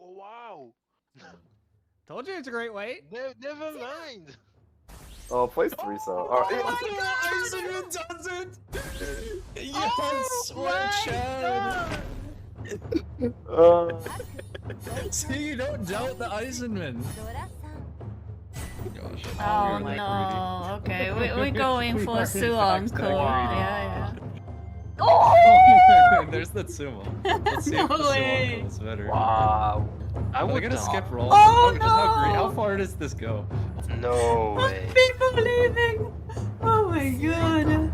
Oh wow! Told you it's a great weight. Never mind. Oh, place 3 so. Eisenman does it! Yes! my See, you don't doubt the Eisenman. Gosh, Oh you're that no, okay, we're going We for are in Su fact that Uncle. greedy. Yeah, greedy. yeah. There's that sumo. Let's see if No the sumo way. uncle is better. Wow. I Am I would gonna not. skip roll? Oh, How no. far does this go? No way. People leaving! Oh my god.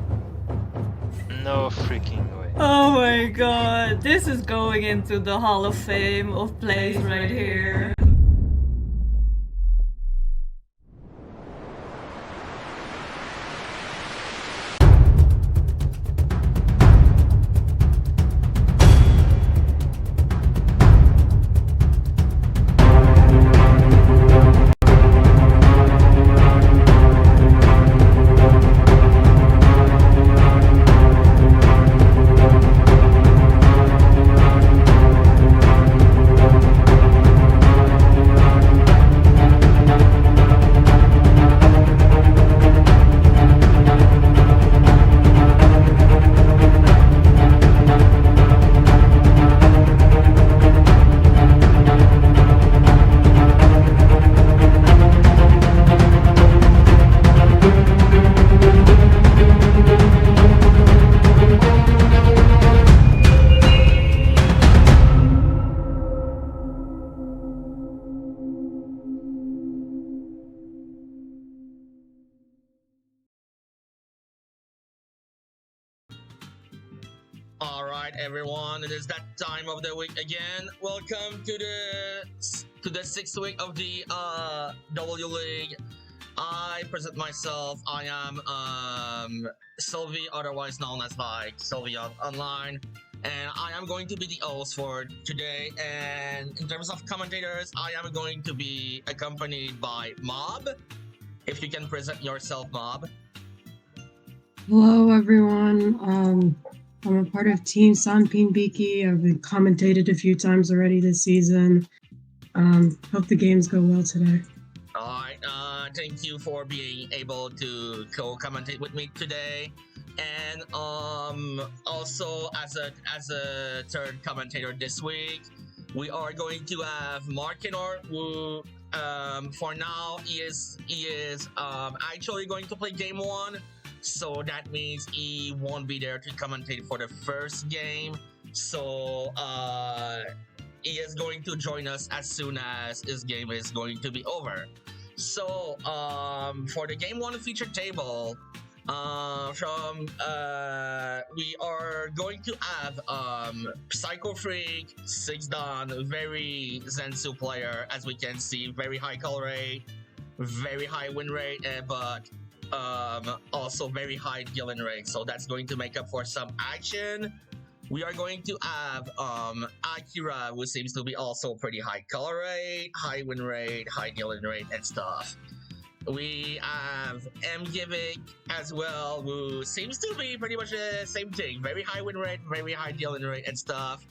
No freaking way. Oh my god. This is going into the Hall of Fame of plays right here. Alright everyone, it is that time of the week again. Welcome to the 6th week of the W League. I present myself. I am Sylvie, otherwise known as like Sylvia Online. And I am going to be the host for today. And in terms of commentators, I am going to be accompanied by Mob. If you can present yourself, Mob. Hello, everyone. I'm a part of Team Sanpin Biki. I've been commentated a few times already this season. Hope the games go well today. Alright, thank you for being able to co-commentate with me today. And also as a third commentator this week, we are going to have Markinor, who for now he is actually going to play game 1. So that means he won't be there to commentate for the first game. So he is going to join us as soon as his game is going to be over. So for the game 1 feature table, we are going to have Psycho Freak, 6Dan, very Zensu player, as we can see, very high call rate, very high win rate, but also very high dealing rate, so that's going to make up for some action. We are going to have Akira, who seems to be also pretty high color rate, high win rate, high dealing rate, and stuff. We have Mgivik as well, who seems to be pretty much the same thing, very high win rate, very high dealing rate, and stuff.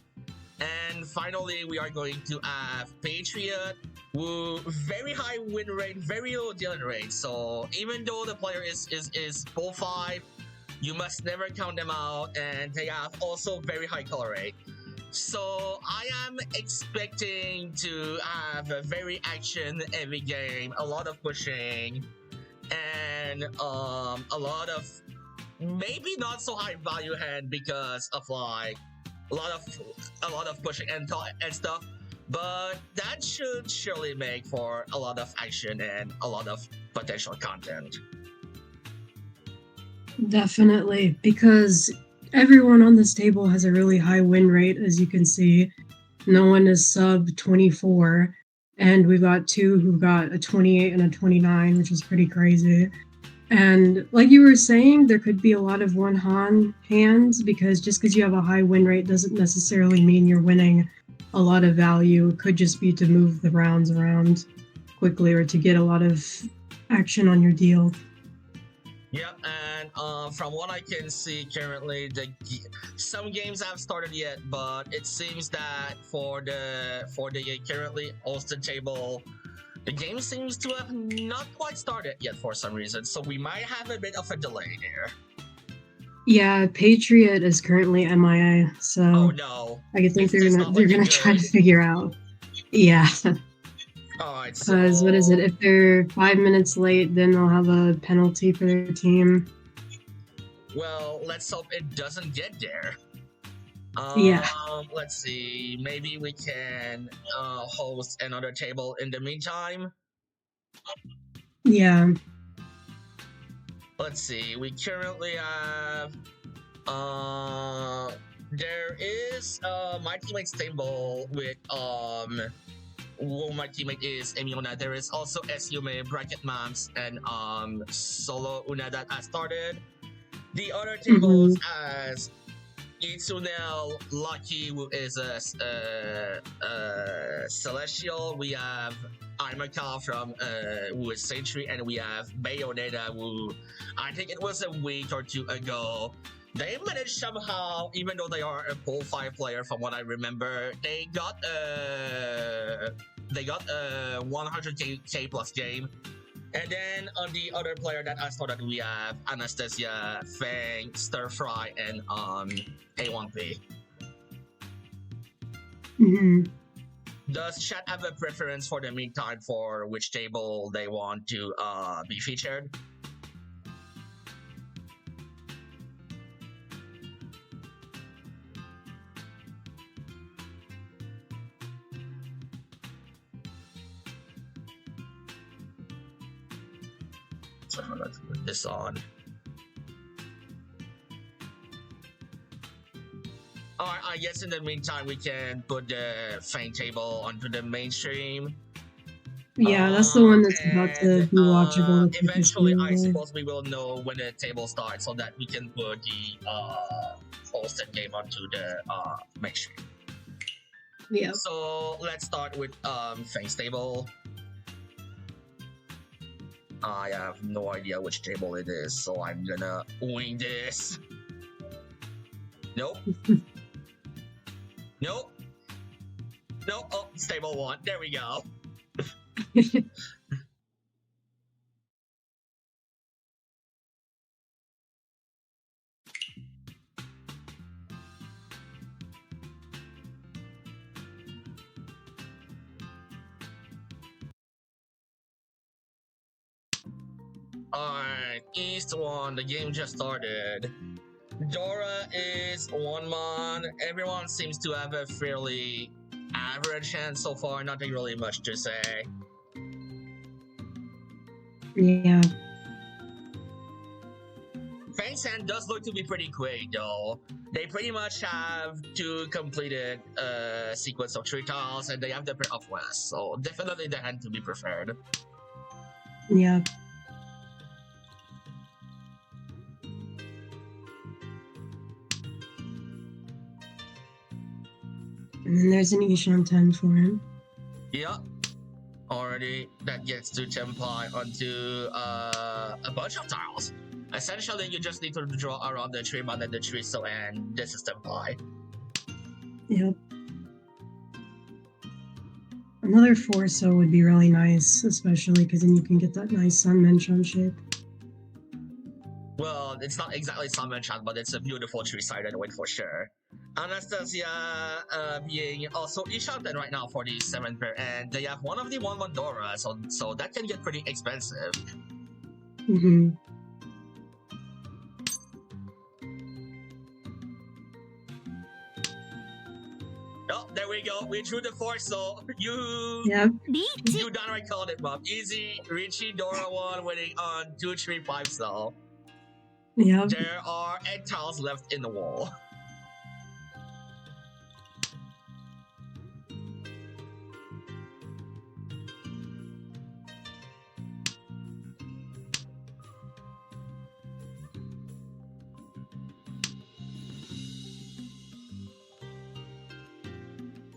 And finally, we are going to have Patriot, who very high win rate, very low dealing rate. So even though the player is full 5, you must never count them out, and they have also very high color rate. So I am expecting to have a very action heavy game, a lot of pushing, and a lot of maybe not so high value hand because of like a lot of pushing and stuff. But that should surely make for a lot of action and a lot of potential content. Definitely, because everyone on this table has a really high win rate, as you can see. No one is sub 24, and we've got 2 who got a 28 and a 29, which is pretty crazy. And like you were saying, there could be a lot of one-han hands, because just because you have a high win rate doesn't necessarily mean you're winning a lot of value. It could just be to move the rounds around quickly or to get a lot of action on your deal. Yep, and from what I can see currently, some games have started yet, but it seems that for the currently hosted table, the game seems to have not quite started yet for some reason. So we might have a bit of a delay here. Yeah, Patriot is currently MIA, so Oh no! I think This is not they're looking gonna try to good. figure out. Yeah, All right. So because what is it? If they're 5 minutes late, then they'll have a penalty for their team. Well, let's hope it doesn't get there. Yeah. Let's see. Maybe we can host another table in the meantime. Yeah. Let's see. We currently have. There is my teammate's table with who my teammate is Emiona. There is also Esume, Bracket Mams, and Solo Una that has started. The other tables as Itsunel, Lucky, who is a Celestial. We have Imaka from who is Sentry, and we have Bayonetta, who I think it was a week or two ago. They managed somehow, even though they are a pool 5 player, from what I remember, they got a 100k plus game. And then on the other player that I started, we have Anastasia, Fang, Stir Fry, and A1P. Mhm. Does chat have a preference for the meantime for which table they want to be featured? So let's put this on. Alright, I guess in the meantime we can put the Fang table onto the mainstream. Yeah, that's the one that's about to be watchable. if you Eventually, see I it. suppose we will know when the table starts so that we can put the hosted game onto the mainstream. Yeah. So let's start with Fang's table. I have no idea which table it is, so I'm gonna wing this. Nope. Nope. Nope. Oh, it's table 1. There we go. Alright, East 1, the game just started. Dora is 1 mon. Everyone seems to have a fairly average hand so far, nothing really much to say. Yeah. Fang's hand does look to be pretty quick though. They pretty much have 2 completed sequence of 3 tiles and they have the pair of West, so definitely the hand to be preferred. Yeah. And then there's an Ishan 10 for him. Yep. Already, that gets to Tempai onto a bunch of tiles. Essentially, you just need to draw around the tree, and the tree, so and this is Tempai. Yep. Another 4-so would be really nice, especially because then you can get that nice Sun Menchon shape. Well, it's not exactly Sun Chant, but it's a beautiful tree-sided win for sure. Anastasia being also Ishanten right now for the 7th pair, and they have one of the 1 Dora, so that can get pretty expensive. Mm-hmm. Oh, there we go. We drew the 4, so you downright called it, Bob. Easy, Richie, Dora 1 winning on 2, 3, 5 so. Yep. There are 8 tiles left in the wall.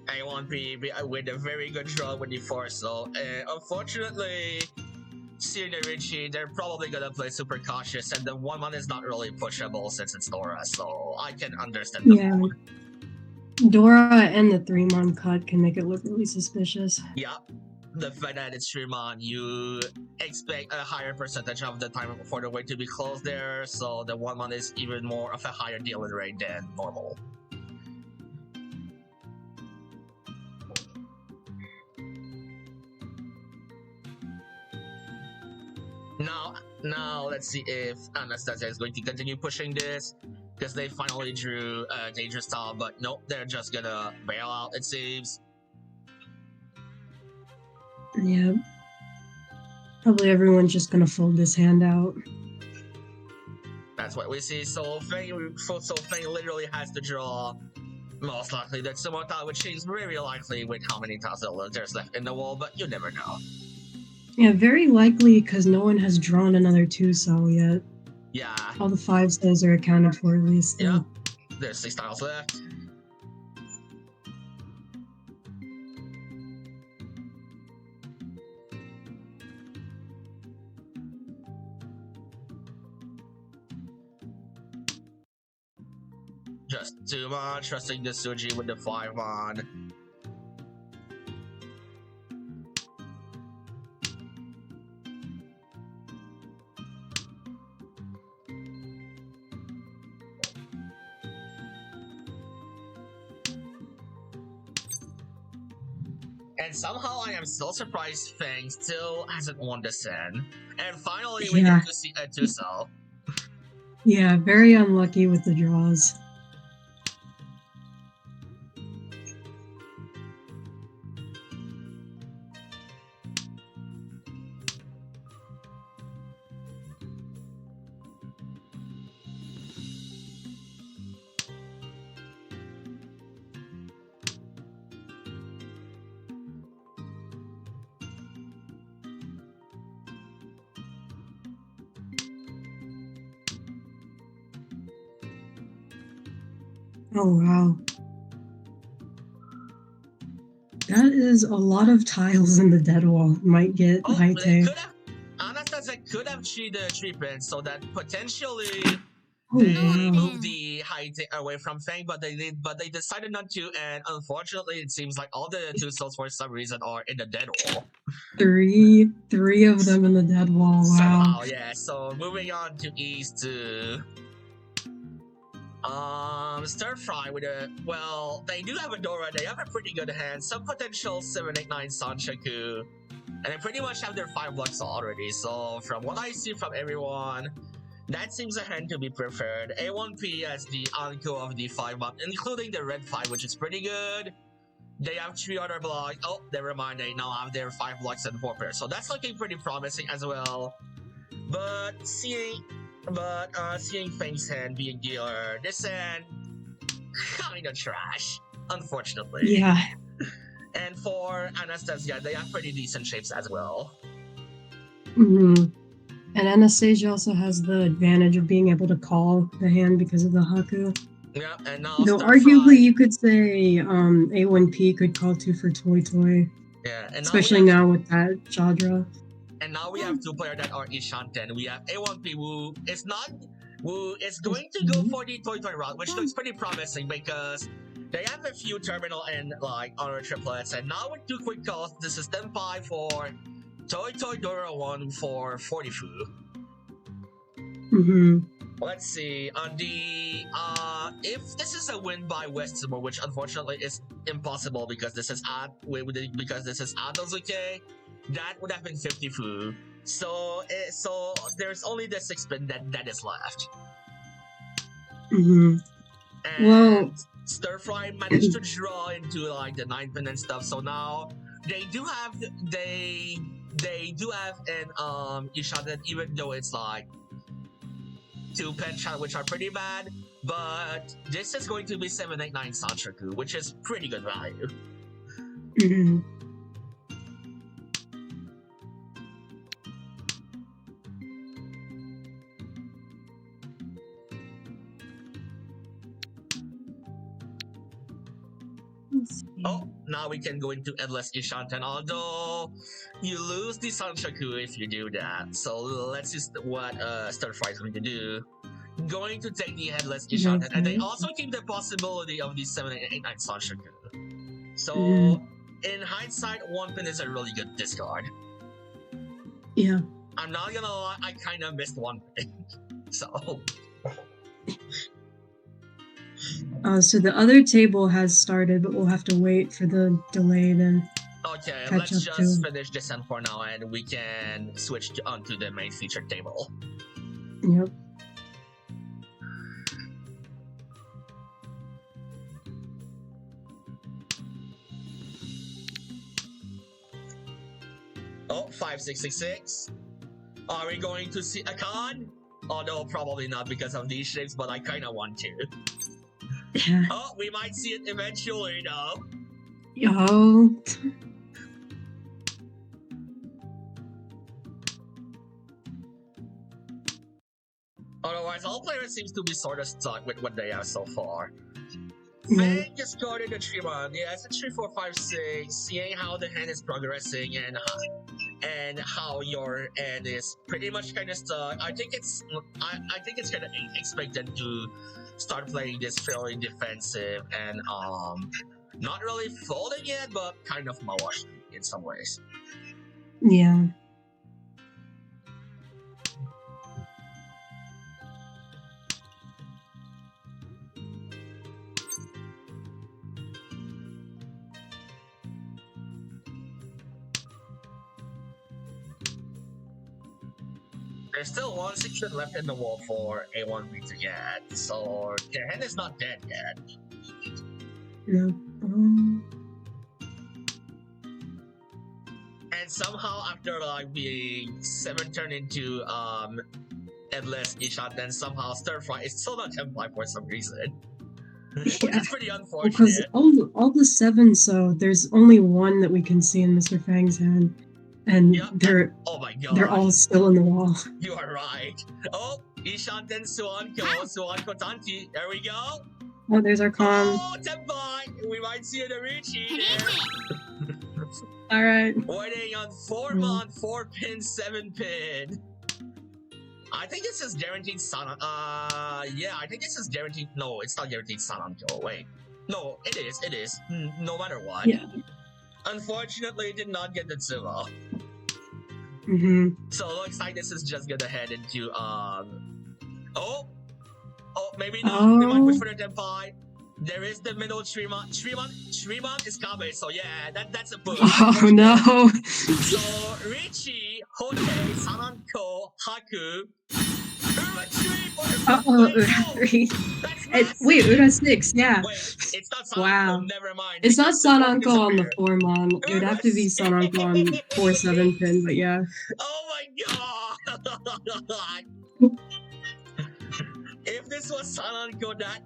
A1P with a very good draw with the 4, so unfortunately seeing the Richie, they're probably gonna play super cautious, and the 1-1 is not really pushable since it's Dora, so I can understand the Yeah. move. Dora and the 3-mon cut can make it look really suspicious. Yeah. The fact that it's Shrimon, you expect a higher percentage of the time for the way to be closed there, so the 1-1 is even more of a higher dealing rate than normal. Now let's see if Anastasia is going to continue pushing this, because they finally drew a Dangerous Style, but nope, they're just gonna bail out, it seems. Yeah. Probably everyone's just gonna fold this hand out. That's what we see. So Feng literally has to draw most likely the Sumo tile, which seems very likely with how many tiles there's left in the wall, but you never know. Yeah, very likely because no one has drawn another 2-cell yet. Yeah, All the 5-cells are accounted for at least. yeah. There's 6 tiles left. Just too much, trusting the Suji with the 5-1. And somehow I am still surprised Feng still hasn't won the Sen. And finally we Yeah. get to see a 2-cell. Yeah, very unlucky with the draws. Oh wow. That is a lot of tiles in the dead wall. Might get Oh, high they take. could have Anastasia could have cheated the 3-pin so that potentially Oh they wow. moved the high take away from Feng, but they decided not to, and unfortunately it seems like all the 2-cells for some reason are in the dead wall. Three of them in the dead wall. Wow. Somehow, yeah. So moving on to East to Stir Fry with a, well, they do have a Dora, they have a pretty good hand, some potential 789 Sanchaku, and they pretty much have their 5 blocks already. So from what I see from everyone, that seems a hand to be preferred. A1P as the Anko of the 5-1, including the red 5, which is pretty good. They have 3 other blocks. Oh, never mind, they now have their 5 blocks and 4 pairs. So that's looking pretty promising as well. But seeing Feng's hand being dealer, this hand kinda trash, unfortunately. Yeah. And for Anastasia, they have pretty decent shapes as well. hmm And Anastasia also has the advantage of being able to call the hand because of the Haku. Yeah, and now Though Stir arguably Fry- you could say A1P could call 2 for Toy Toy. yeah, and Especially now with that Chadra. And now we have 2 players that are Ishanten. We have A1P who is going to go for the Toy Toy route, which looks pretty promising because they have a few terminal and like honor triplets. And now with 2 quick calls, this is Tenpai for Toy Toy Dora 1 for 40 Fu. hmm Let's see, on the if this is a win by West Sumo, which unfortunately is impossible because this is Adozuke, that would have been 50 Fu. So there's only the 6 pin that is left. hmm And Well- Stir Fry managed to draw into like the 9 pin and stuff. So now they do have an Ishanten, even though it's like 2 pen channel, which are pretty bad. But this is going to be 789 Sanchaku, which is pretty good value. hmm Oh, now we can go into Endless Ishanten, although you lose the Sanshaku if you do that. So let's see what Stir Fry is going to do. Going to take the Headless Ishan, and they also keep the possibility of the 789 Sanshaku. So in hindsight, One Pin is a really good discard. Yeah. I'm not gonna lie, I kind of missed One Pin. So. So the other table has started, but we'll have to wait for the delay then. Okay, Catch let's up just to- finish this end for now, and we can switch onto the main featured table. Yep. Oh, 5666. Are we going to see a con? Oh no, probably not because of these shapes, but I kinda want to. Yeah. Oh, we might see it eventually though. Yo. Otherwise, all players seems to be sort of stuck with what they have so far. Yeah. I just started the 3-1. Yeah, it's a 3, 4, 5, 6. Seeing how the hand is progressing and how your end is pretty much kind of stuck. I think it's kind of expected to start playing this fairly defensive and not really folding yet, but kind of mawash in some ways. Yeah. There's still one section left in the wall for A1B to get, so the hand is not dead yet. No. And somehow after like being 7 turned into Endless Ishan, then somehow Stir Fry is still not Templar for some reason. Which Yeah. is pretty Because unfortunate. all the 7, so there's only one that we can see in Mr. Fang's hand. And Yeah. they're Oh my god. all still in the wall. You are right. Oh, Ishan then Suanko, Suanko Tanti. There we go. Oh, there's our comm. Oh, Tempai. We might see the Richie there. Alright. Waiting on 4 mon, 4 pin, 7 pin. I think this is guaranteed Sun. Yeah, I think this is guaranteed. No, it's not guaranteed Sun Uncle. Wait. No, it is. It is. No matter what. Yeah. Unfortunately, did not get the Tsuba. Mm-hmm. So looks like this is just gonna head into Oh, maybe not. They might push for the Tempai. There is the middle Shriman. Shriman is coming. So yeah, that's a push. Oh no. So Richie, Hote, Sananko, Haku, Ura 3 for the Uh-oh, first Ura 3. That's massive. Wait, Ura 6, yeah. Wait, it's not Sananko. Wow. Never mind. It's not Because the phone Sananko on the disappeared. 4-mon. It would have to be Sananko on 4-7 pin, but yeah. Oh my god! If this was Sananko, that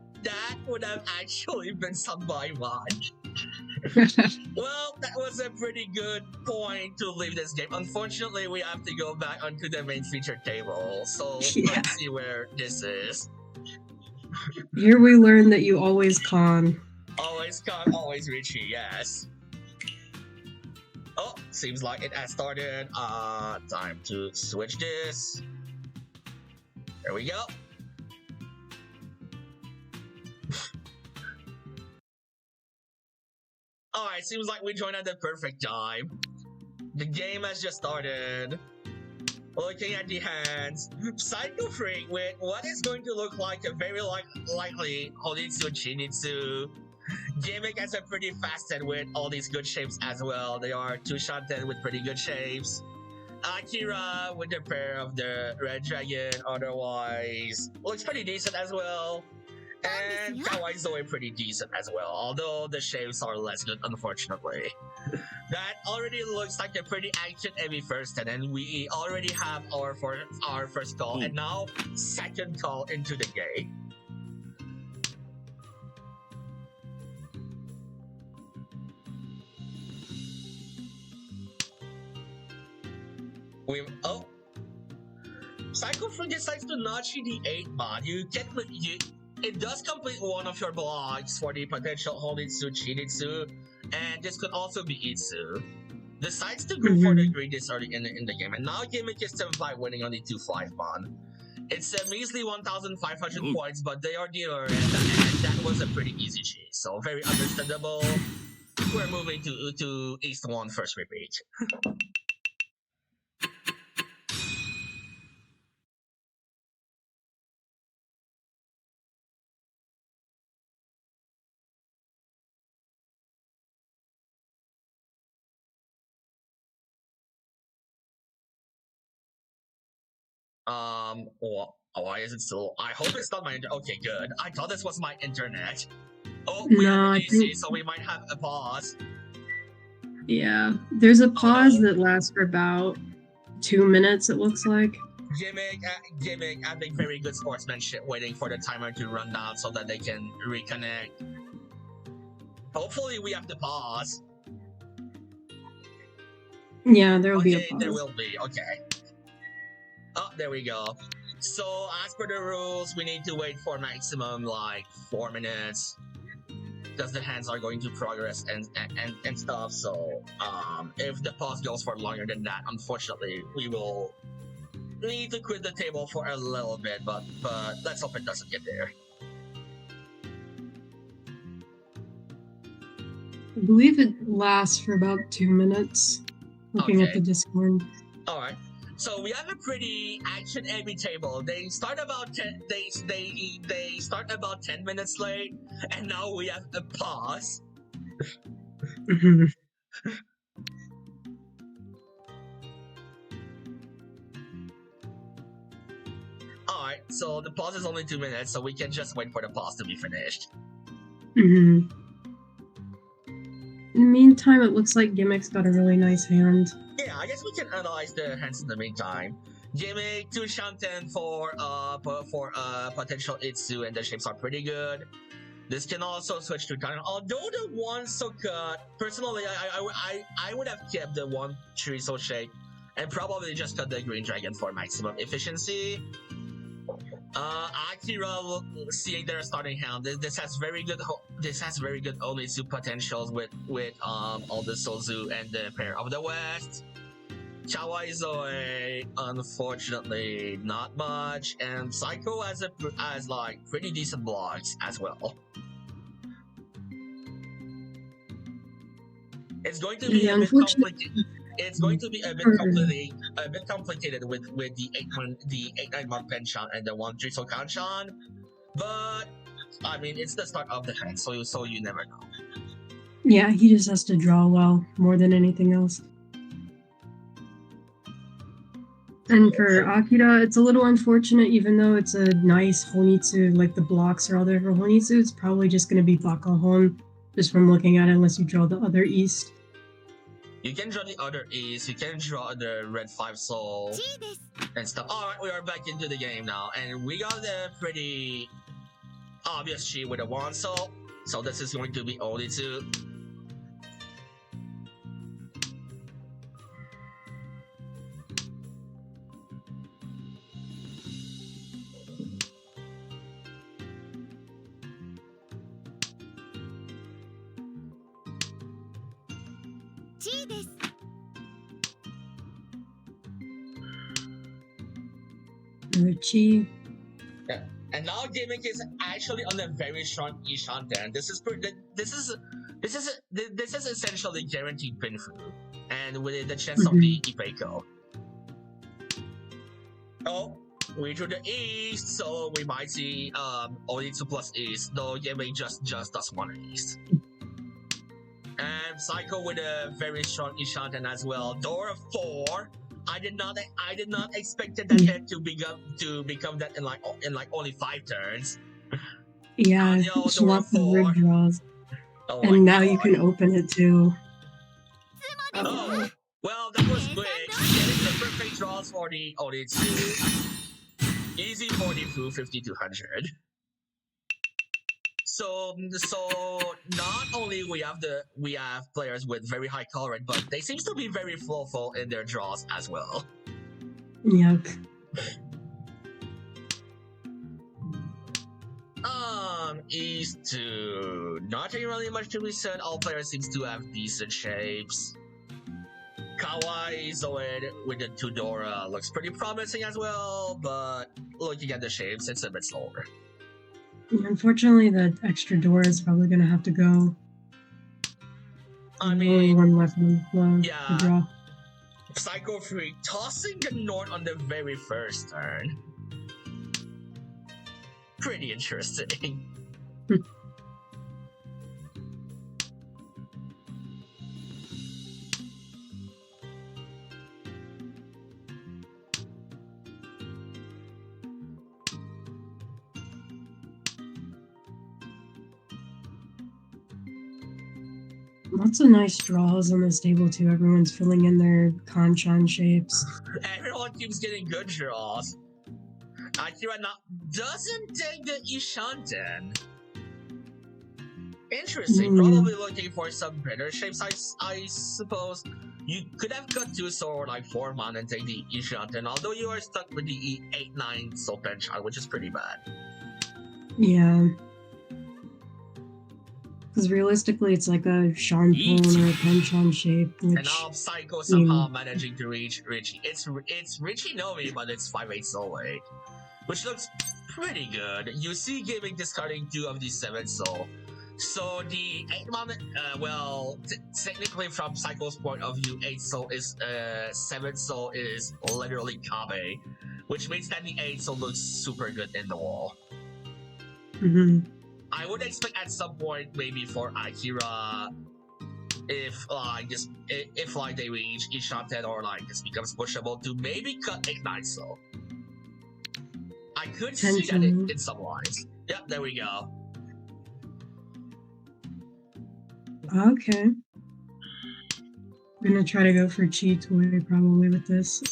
would have actually been some by much. Well, that was a pretty good point to leave this game. Unfortunately, we have to go back onto the main feature table. So Yeah. let's see where this is. Here we learn that you always con. Always come, always Richie, yes. Oh, seems like it has started. Time to switch this. There we go. Alright, seems like we joined at the perfect time. The game has just started. Looking at the hands, Psycho Freak with what is going to look like a very likely Honitsu Chinitsu. Gimmick has a pretty fast head with all these good shapes as well. They are 2-shot with pretty good shapes. Akira with the pair of the Red Dragon, otherwise looks pretty decent as well. And Kawaii Zoe pretty decent as well, although the shapes are less good, unfortunately. That already looks like a pretty action-heavy first turn, and we already have our first call, and now second call into the game. Psycho Freak decides to notch you the 8-mon. It does complete one of your blocks for the potential Honitsu Chinitsu, and this could also be Itsu. decides to go for the green this early in the game, and now Gimmick is 7-5 winning on the 2-5 one. It's a measly 1,500 points, but they are dealer, and that was a pretty easy chase, so very understandable. We're moving to East 1 first repeat. Why is it still? I hope it's not my internet. Okay, good. I thought this was my internet. Oh, we No, have I a DC, think- so we might have a pause. Yeah, there's a pause no. that lasts for about 2 minutes, it looks like. Gimmick having very good sportsmanship, waiting for the timer to run down so that they can reconnect. Hopefully, we have the pause. Yeah, there will be a Okay, pause. there will be. Okay. Oh, there we go. So, as per the rules, we need to wait for maximum like 4 minutes, because the hands are going to progress and stuff. So, if the pause goes for longer than that, unfortunately, we will need to quit the table for a little bit. But let's hope it doesn't get there. I believe it lasts for about 2 minutes. Looking at Okay. the Discord. All right. So we have a pretty action-heavy table. They start about 10. They start about 10 minutes late, and now we have a pause. Mhm. All right. So the pause is only 2 minutes, so we can just wait for the pause to be finished. Mhm. In the meantime, it looks like Gimmick's got a really nice hand. Yeah, I guess we can analyze the hands in the meantime. Gimmick 2 Shanten for potential Itsu, and the shapes are pretty good. This can also switch to Titan. Although the one so cut, personally, I would have kept the 1 Chorizo shape and probably just cut the Green Dragon for maximum efficiency. Akira, seeing their starting hand, this has very good Onitsu potentials with all the Sozu and the Pair of the West. Chawai Zoe, unfortunately, not much, and Psycho has like pretty decent blocks as well. It's going to be Yeah, a bit unfortunately- complicated. It's going to be a bit complicated with the 8-9 Penshan and the 1 Driso Kanshan, but I mean it's the start of the hand, so you never know. Yeah, he just has to draw well more than anything else. And for Akira, it's a little unfortunate, even though it's a nice Honitsu, like the blocks are all there for Honitsu, it's probably just going to be Bakahon, just from looking at it, unless you draw the other East. You can draw the other East, you can draw the Red 5 Soul and stuff. Alright, we are back into the game now, and we got a pretty obvious Chi with a 1 Soul, so this is going to be Onitsu. Another Chi. And now Gimmick is actually on a very strong Ishanten. This is essentially guaranteed pinfu, and with the chance of the Ipeiko. Oh, we drew the East, so we might see Onitsu plus East, though Gimmick just does 1 East. And Psycho with a very strong Ishanten as well. Door of 4. I did not expect that head to become that in like only 5 turns. Yeah, Yo, it's door lots of 4. rig draws. Oh And my now you God. can open it too. Oh, well, that was quick. Getting the perfect draws for the Onitsu. Easy for the Fu 5200. So not only we have players with very high color rate, but they seems to be very flowful in their draws as well. Yep. East 2. Nothing really much to be said. All players seems to have decent shapes. Kawaii Zoid with the Tudora looks pretty promising as well, but looking at the shapes, it's a bit slower. Unfortunately, the extra door is probably gonna have to go. I There's only mean, one left on the yeah. to draw. Psycho Freak tossing the North on the very first turn. Pretty interesting. Lots of nice draws on this table too. Everyone's filling in their Kanchan shapes. Everyone keeps getting good draws. Akira now doesn't take the Ishanten. Interesting. Probably looking for some better shapes, I suppose. You could have cut 2 or like 4 mana and take the Ishanten, although you are stuck with the 8-9 Soul Penchant, which is pretty bad. Yeah. Because realistically, it's like a Shanpon or a Penchon shape, And which now Psycho somehow managing to reach Richie. It's Richie Nomi, but it's 5-8 Soul 8, which looks pretty good. You see Gaming discarding 2 of these 7 Soul. So the 8 mana, technically from Psycho's point of view, 8 Soul is 7 Soul is literally Kabe, which means that the 8 Soul looks super good in the wall. I would expect at some point, maybe for Akira, if they reach Ishanten or like this becomes pushable, to maybe cut Ignite Soul. I could see that in some lines. Yep, there we go. Okay. I'm gonna try to go for Chi Toy probably with this.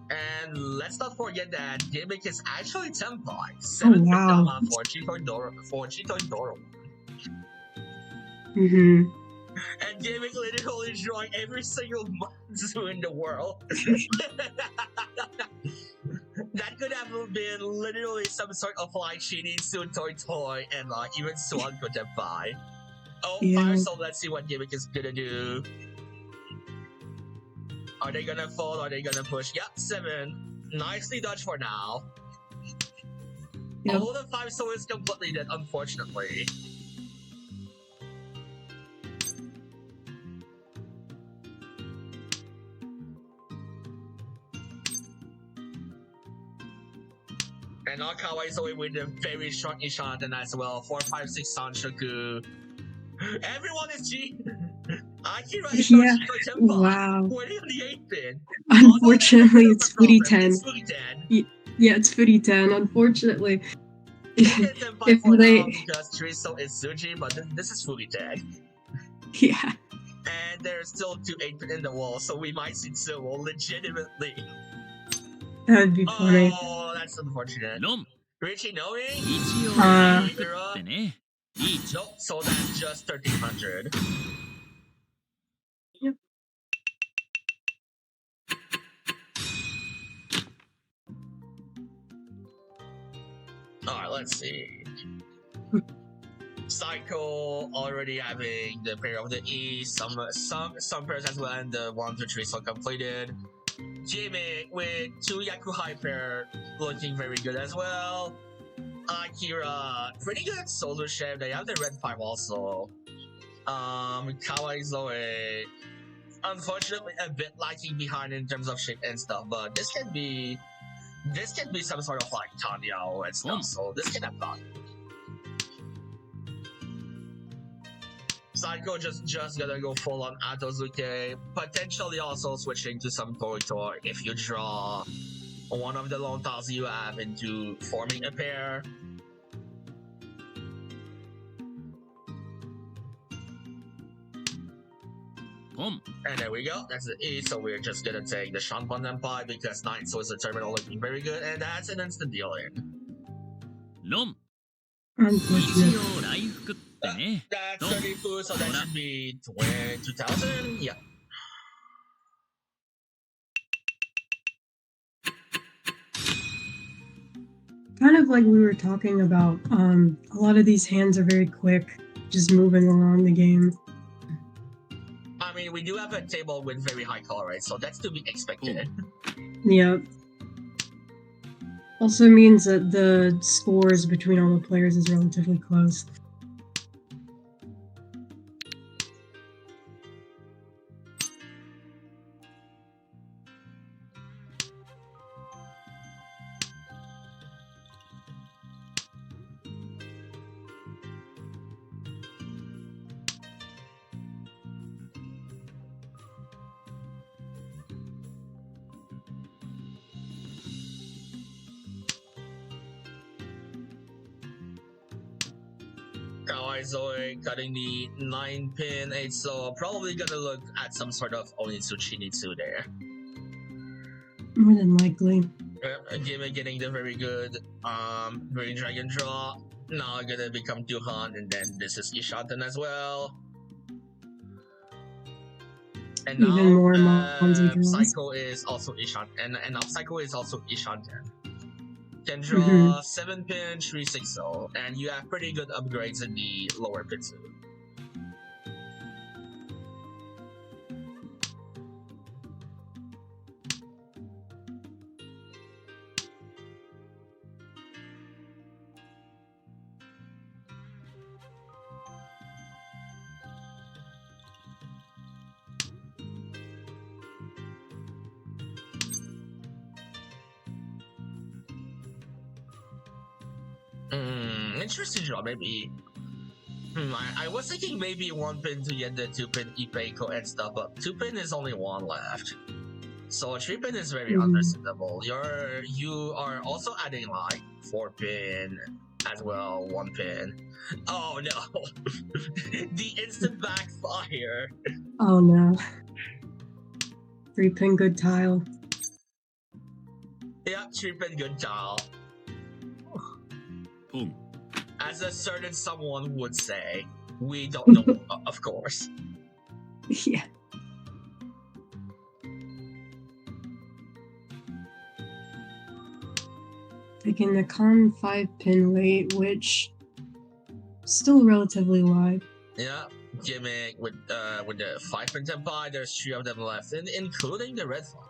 And let's not forget that Gimmick is actually Tempai. Oh 7 wow. for Chitoy Doro. Mm-hmm. And Gimmick literally drawing every single Manzu in the world. That could have been literally some sort of like Shini, Toy, and like even Swan could have buy. Oh, Yeah. so let's see what Gimmick is gonna do. Are they gonna fall? Are they gonna push? Yep, 7. Nicely dodged for now. Yep. All the 5 soul is completely dead, unfortunately. And now Kawaii is away with a very short Ishanten as well. 4, 5, 6 Sanshoku. Everyone is G. Akira is Yeah. Tempo. Wow. Where did the 8 been? Unfortunately, it's Footy 10. It's Footy 10. Yeah, it's Footy 10, unfortunately. If If they- because Triso is Suji, but this is Footy 10. Yeah. And there's still 2 8-pin in the wall, so we might see Sumo legitimately. That'd be funny. Oh, that's unfortunate. Richie Noe? Uh, Nope, so that's just 1300. Yep. Alright, let's see. Psycho already having the pair of the E, some pairs as well, and the 1, 2, 3 so completed. Jimmy with 2 Yaku High pair looking very good as well. Akira, pretty good solo shape. They have the red 5 also. Kawaii Zoe, unfortunately a bit lagging behind in terms of shape and stuff, but this can be some sort of like Tanyao and stuff, so this can have gone. Psycho just gonna go full on Atozuke, potentially also switching to some Toitor if you draw one of the lone tiles you have into forming a pair. And there we go, that's the E, so we're just gonna take the Shanpon Senpai because 9 so is a terminal looking very good, and that's an instant deal in. Unfortunate. That's 34, so that should be 2000, yeah. Kind of like we were talking about, a lot of these hands are very quick, just moving along the game. mean, we do have a table with very high color rate, so that's to be expected. Yep. Also means that the scores between all the players is relatively close. Kawaii Zoe cutting the 9-pin 8, so probably gonna look at some sort of Onitsu Chinitsu there. More than likely. Gimmick getting the very good Green Dragon draw. Now gonna become Duhan, and then this is Ishanten as well. And now Even more Monzi draws. Psycho is also Ishanten, and now Psycho is also Ishanten. Can draw 7-pin 360, and you have pretty good upgrades in the lower pin too. Interesting draw, maybe. I was thinking maybe 1-pin to get the 2-pin Ipeiko and stuff, but 2-pin is only 1 left. So 3-pin is very understandable. You are also adding like 4-pin as well, 1-pin. Oh no! The instant backfire! Oh no. 3-pin good tile. Yeah, 3-pin good tile. Boom. As a certain someone would say, we don't know, of course. Yeah. Picking the Con 5-pin weight, which still relatively wide. Yeah, Gimmick with the 5-pin Tempai. There's 3 of them left, including the red flag.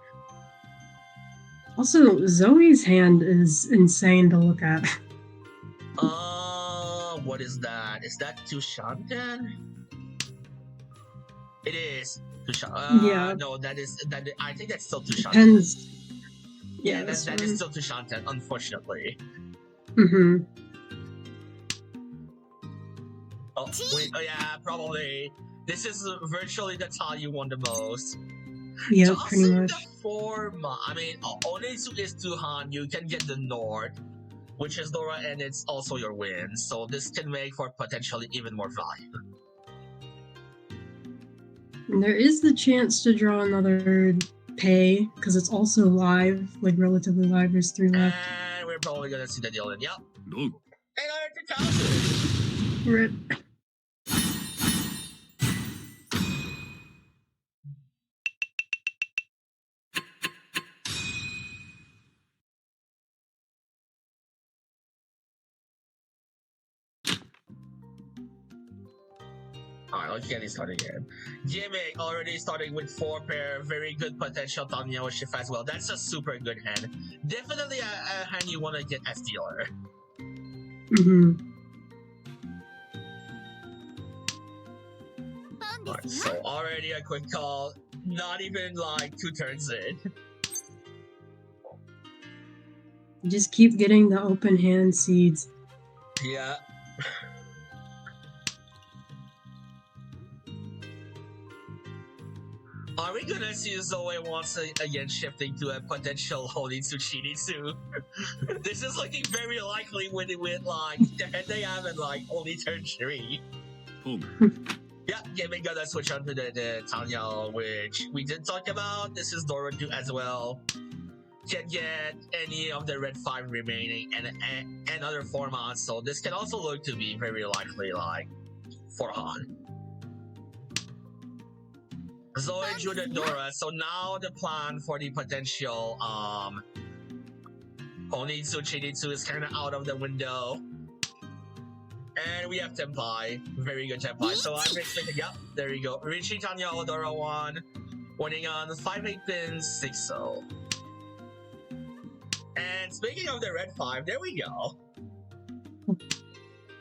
Also, Zoe's hand is insane to look at. What is that? Is that Tushanten? It is Tushanten. Yeah. No, that is. I think that's still Tushanten. Depends. Yeah, that's that is still Tushanten, unfortunately. Mm-hmm. Oh, wait, oh yeah, probably. This is virtually the tile you want the most. Yeah, Tossing pretty much. the forma. I mean, Onitsu is Tuhan. You can get the North, which is Dora, and it's also your win. So this can make for potentially even more value. And there is the chance to draw another pay, because it's also live, like relatively live. There's 3 left. And we're probably gonna see the deal in. Yep. No. And I have to count it. Rip. Alright, let's get it started again. Gimmick already starting with 4 pair, very good potential Tanyo Shift as well. That's a super good hand. Definitely a hand you want to get as dealer. Mm-hmm. Right, so already a quick call, not even like 2 turns in. Just keep getting the open hand seeds. Yeah. Are we gonna see Zoe once again shifting to a potential Honitsu Chinitsu? This is looking very likely with like the head they have and like only turn 3. Boom. Yeah, Gimmick gonna switch on to the Tanya, which we did talk about. This is Dora 2 as well. Can get any of the red 5 remaining and other formats, so this can also look to be very likely like for Han. Zoe, Judah, Dora. So now the plan for the potential Onitsu Chinitsu is kind of out of the window. And we have Tenpai. Very good Tenpai. So I'm expecting, yep, there you go. Richie Tanya Odora 1. Winning on 5-8 pins, 6-0. And speaking of the red 5, there we go.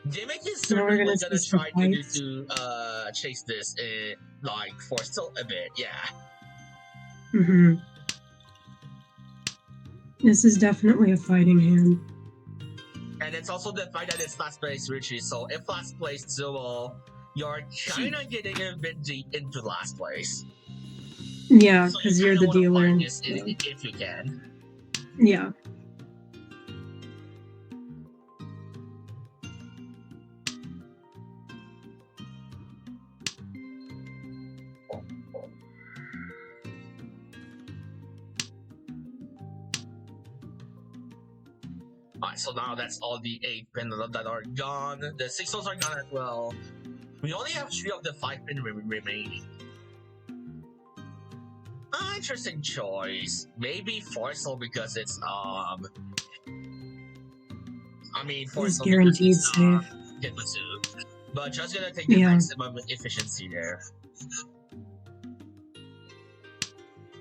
Gimmick is Now we're certainly gonna gonna see some try fights. to chase this like for still a bit, yeah. Mm-hmm. This is definitely a fighting hand. And it's also the fact that it's last place, Richie. So if last place Zuo, you're kinda getting a bit deep into last place. Yeah, So because you you're kinda the wanna dealer. find this if you can. Yeah. Alright, so now that's all the 8 pin that are gone. The 6-0s are gone as well. We only have 3 of the 5 pin remaining. Interesting choice. Maybe Forcel because it's I mean Forcel guaranteed safe. Genbutsu. But just gonna take the Yeah. maximum efficiency there.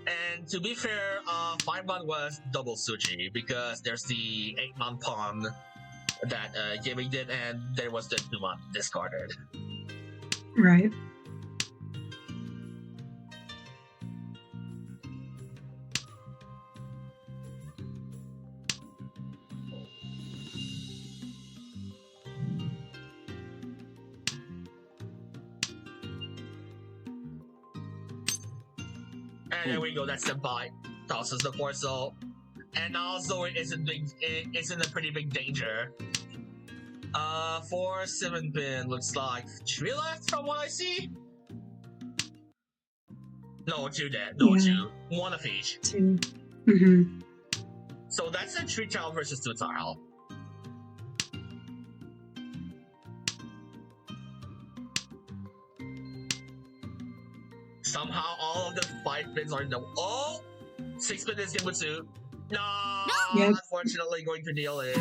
And to be fair, 5-man was double Suji because there's the 8-man pawn that Gimmick did, and there was the 2-man discarded. Right. And there we go, that's the bite. Tosses the Corso. And now Zoe is in a pretty big danger. 4 7 pin looks like 3 left from what I see. No, 2 dead. No, Yeah. 2. 1 of each. 2. Mm-hmm. So that's a 3 tile versus 2 tile. Somehow all of the 5 pins are in the 6 pin is Genbutsu. No, Yep. unfortunately going to deal it.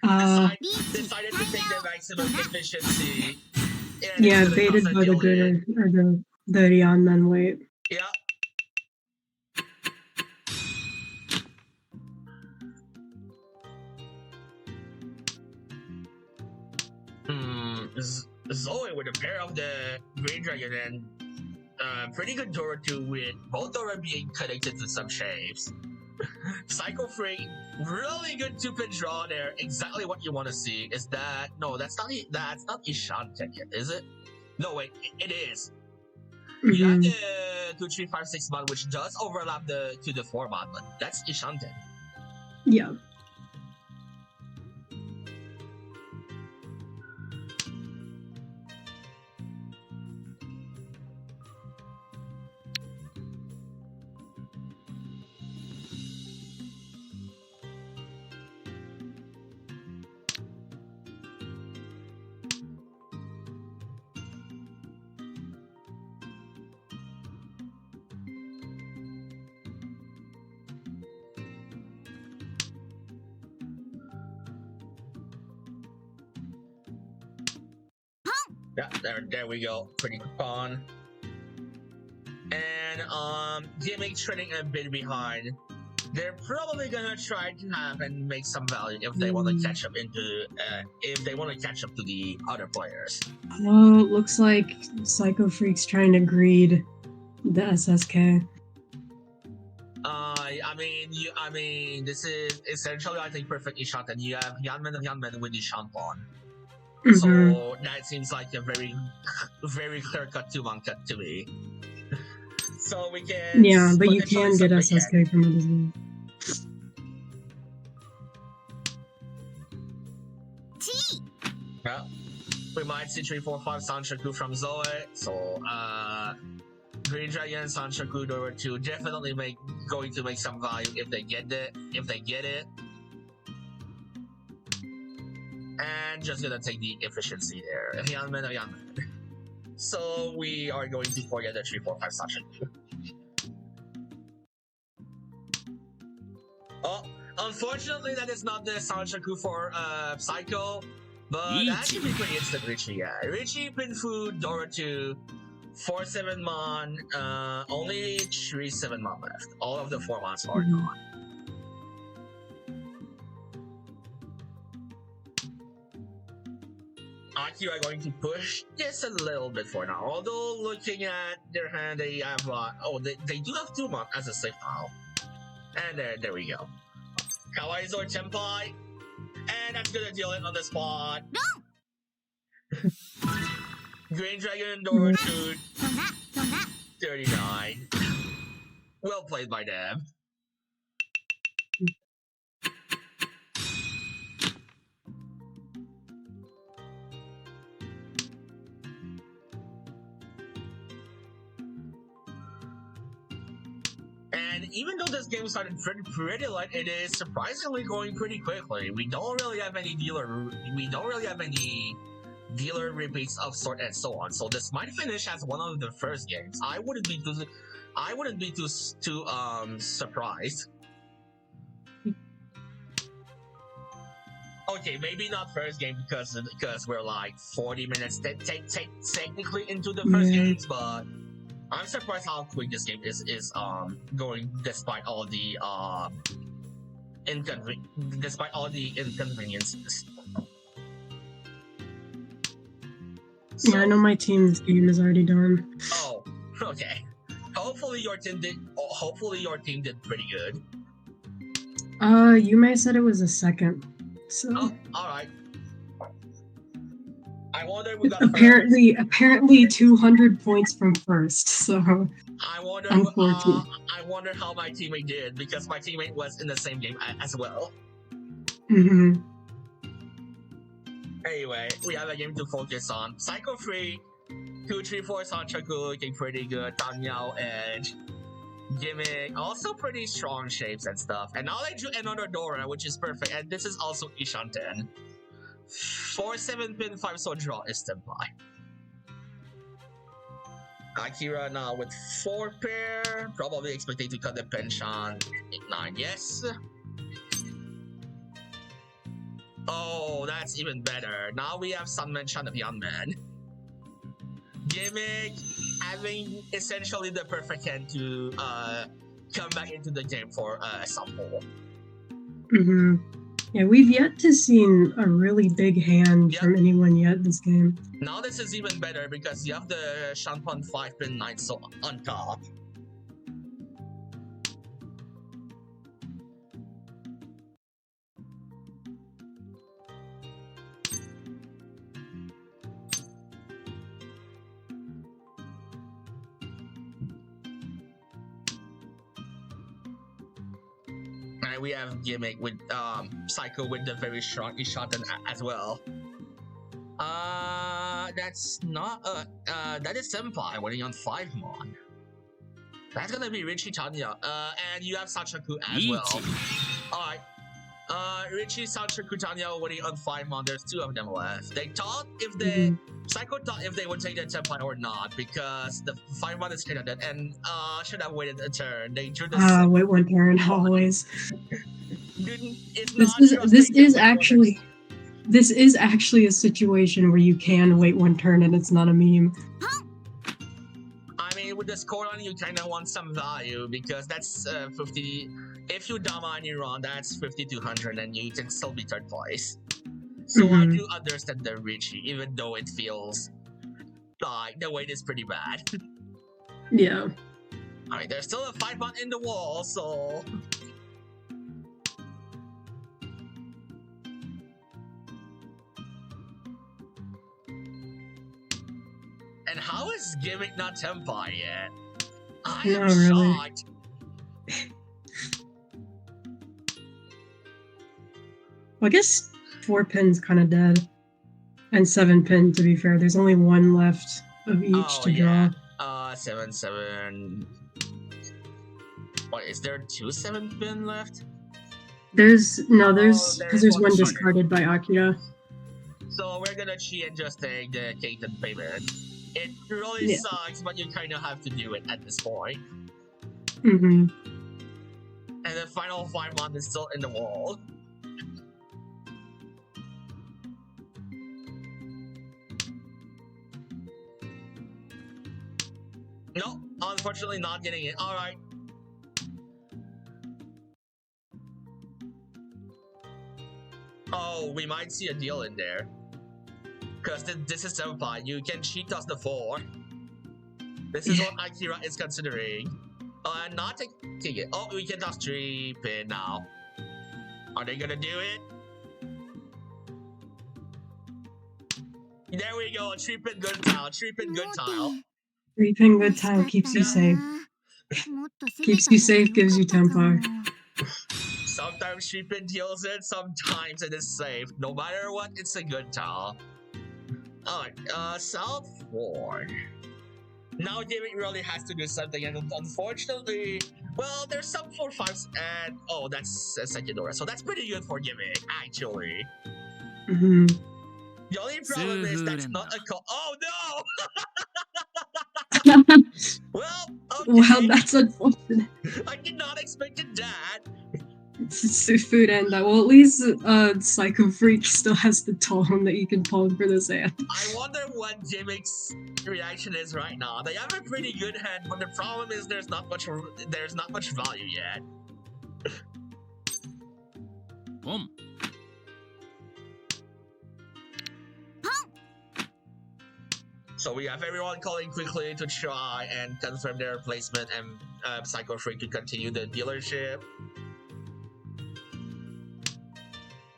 Decided to take the maximum efficiency. And Yeah, it's gonna baited cost a by the deal good hit. or the Ryanman weight. Yeah. Zoe with a pair of the Green Dragon and pretty good Dora 2 with both Dora being connected to some shapes. Psycho Freak, really good 2-pin draw there. Exactly what you want to see. Is that no? That's not Ishanten yet, is it? No, wait, it is. You have Mm-hmm. the 2, 3, 5, 6 man, which does overlap to the 4 man, but that's Ishanten. Yeah. Yeah, there we go. Pretty good pawn. And Gimmick trading a bit behind. They're probably gonna try to have and make some value if they want to catch up to the other players. Oh, it looks like Psycho Freak's trying to greed the SSK. I mean, this is essentially, I think, perfect Ishan, and you have Yanmen with Ishan pawn. Mhm. So that seems like a very, very clear cut 2-man cut to me. So we can. Yeah, but you potentially can get something SSK from it as well. Yeah. We might see 3, 4, 5 Sanshaku from Zoe. So Green Dragon, Sanshaku, Dora 2 definitely going to make some value if they get it. And just gonna take the efficiency there. Yanmen. So we are going to forget the 3, 4, 5 Sanshaku. Oh, unfortunately that is not the Sanshaku for Psycho. But that should be pretty instant, Richie. Yeah, Richie, Pinfu, Dora 2, 4-7 mon. Only 3-7 mon left. All of the 4 mons are gone. Akira going to push just a little bit for now. Although looking at their hand, they have they do have 2 mon as a safe now. And there we go. Kawaii Zord Senpai, and that's gonna deal it on the spot. Green Dragon Dora 2, 39. Well played by them. And even though this game started pretty light, it is surprisingly going pretty quickly. We don't really have any dealer repeats of sort and so on. So this might finish as one of the first games. I wouldn't be too surprised. Okay, maybe not first game because we're like 40 minutes technically into the first games, but I'm surprised how quick this game is going despite all the inconveniences. So, Yeah, I know my team's game is already done. Oh, okay. Hopefully your team did pretty good. Yume said it was a second. So Oh, all right. I wonder if we got apparently 200 points from first. So I wonder how my teammate did because my teammate was in the same game as well. mhm. Anyway, we have a game to focus on. Psycho Freak, 234 Sanchaku looking pretty good. Tanyao Edge, Gimmick, also pretty strong shapes and stuff. And now they drew another Dora, which is perfect. And this is also Ishanten. 4-7 pin 5 so draw is Senpai. Akira now with 4 pair, probably expecting to cut the pension. 8-9, yes. Oh, that's even better. Now we have Sunman Shan of Young Man. Gimmick having essentially the perfect hand to come back into the game for a sample. Mhm. Yeah, we've yet to see a really big hand Yep. from anyone yet this game. Now this is even better because you have the Shanpan 5 pin 9 so on top. And we have Gimmick with Psycho with the very strong Ishanten as well. That's not that is Senpai winning on 5 mon. That's gonna be Richie Tanya. And you have Sanchaku as well. Alright. Richie, Sanchaku, Tanya winning on 5 mon. There's 2 of them left. They thought if they Psycho thought if they would take the Senpai or not because the 5 mon is kind of dead and should have waited a turn. They drew the Wait one turn always. It's This not is trusting this the is 5 mon. actually this is actually a situation where you can wait one turn and it's not a meme. I mean, with the scoreline, you kind of want some value because that's 50. If you Dama and you run, that's 5,200 and you can still be third place. So I do understand the Richie, even though it feels like the wait is pretty bad. Yeah. I mean, there's still a 5 mon in the wall, so. And how is Gimmick not Senpai yet? I am Not really. shocked. Well, I guess 4 pins kind of dead. And 7 pin, to be fair. There's only 1 left of each Oh, to yeah. draw. 7-7. What, is there 2 7-pin left? There's because there's there's one one shorter. discarded by Akira. So we're gonna cheat and just take the Kaiten payment. It really Yeah. sucks, but you kind of have to do it at this point. Mm-hmm. And the final 5 mon is still in the wall. No, unfortunately not getting it. Alright. Oh, we might see a deal in there. Because this is Senpai. You can cheat us the 4. This is what Akira is considering. Not taking it. Oh, we can just 3-pin now. Are they gonna do it? There we go. 3-pin good tile. 3-pin good tile. 3-pin good tile keeps you safe. Keeps you safe, gives you tempo. Sometimes 3-pin deals it, sometimes it is safe. No matter what, it's a good tile. Alright, South 4. Now Gimmick really has to do something, and unfortunately, well, there's some 4-5s, and oh, that's a Sekidora, so that's pretty good for Gimmick, actually. Mm-hmm. The only problem is that's not a call. Oh no! Well, okay. Well, that's unfortunate. I did not expect that. It's food and that. Well, at least Psycho Freak still has the tone that you can pull for this hand. I wonder what Gimmick's reaction is right now. They have a pretty good hand, but the problem is there's not much value yet. So we have everyone calling quickly to try and confirm their replacement, and Psycho Freak to continue the dealership.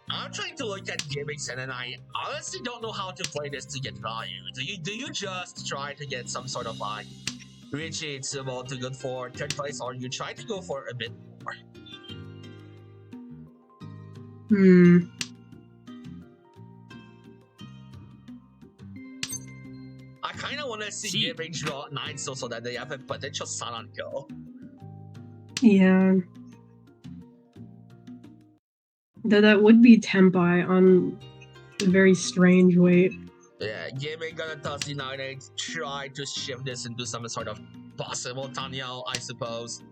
I'm trying to look at gimmicks, and then I honestly don't know how to play this to get value. Do you just try to get some sort of like Richie Tsubo to go for 3rd place, or you try to go for a bit more? I kind of want to see Gimmick draw 9 so that they have a potential silent go. Yeah. Though that would be Tempai on a very strange weight. Yeah, Gimmick gonna toss United, try to shift this into some sort of possible Tanyao, I suppose.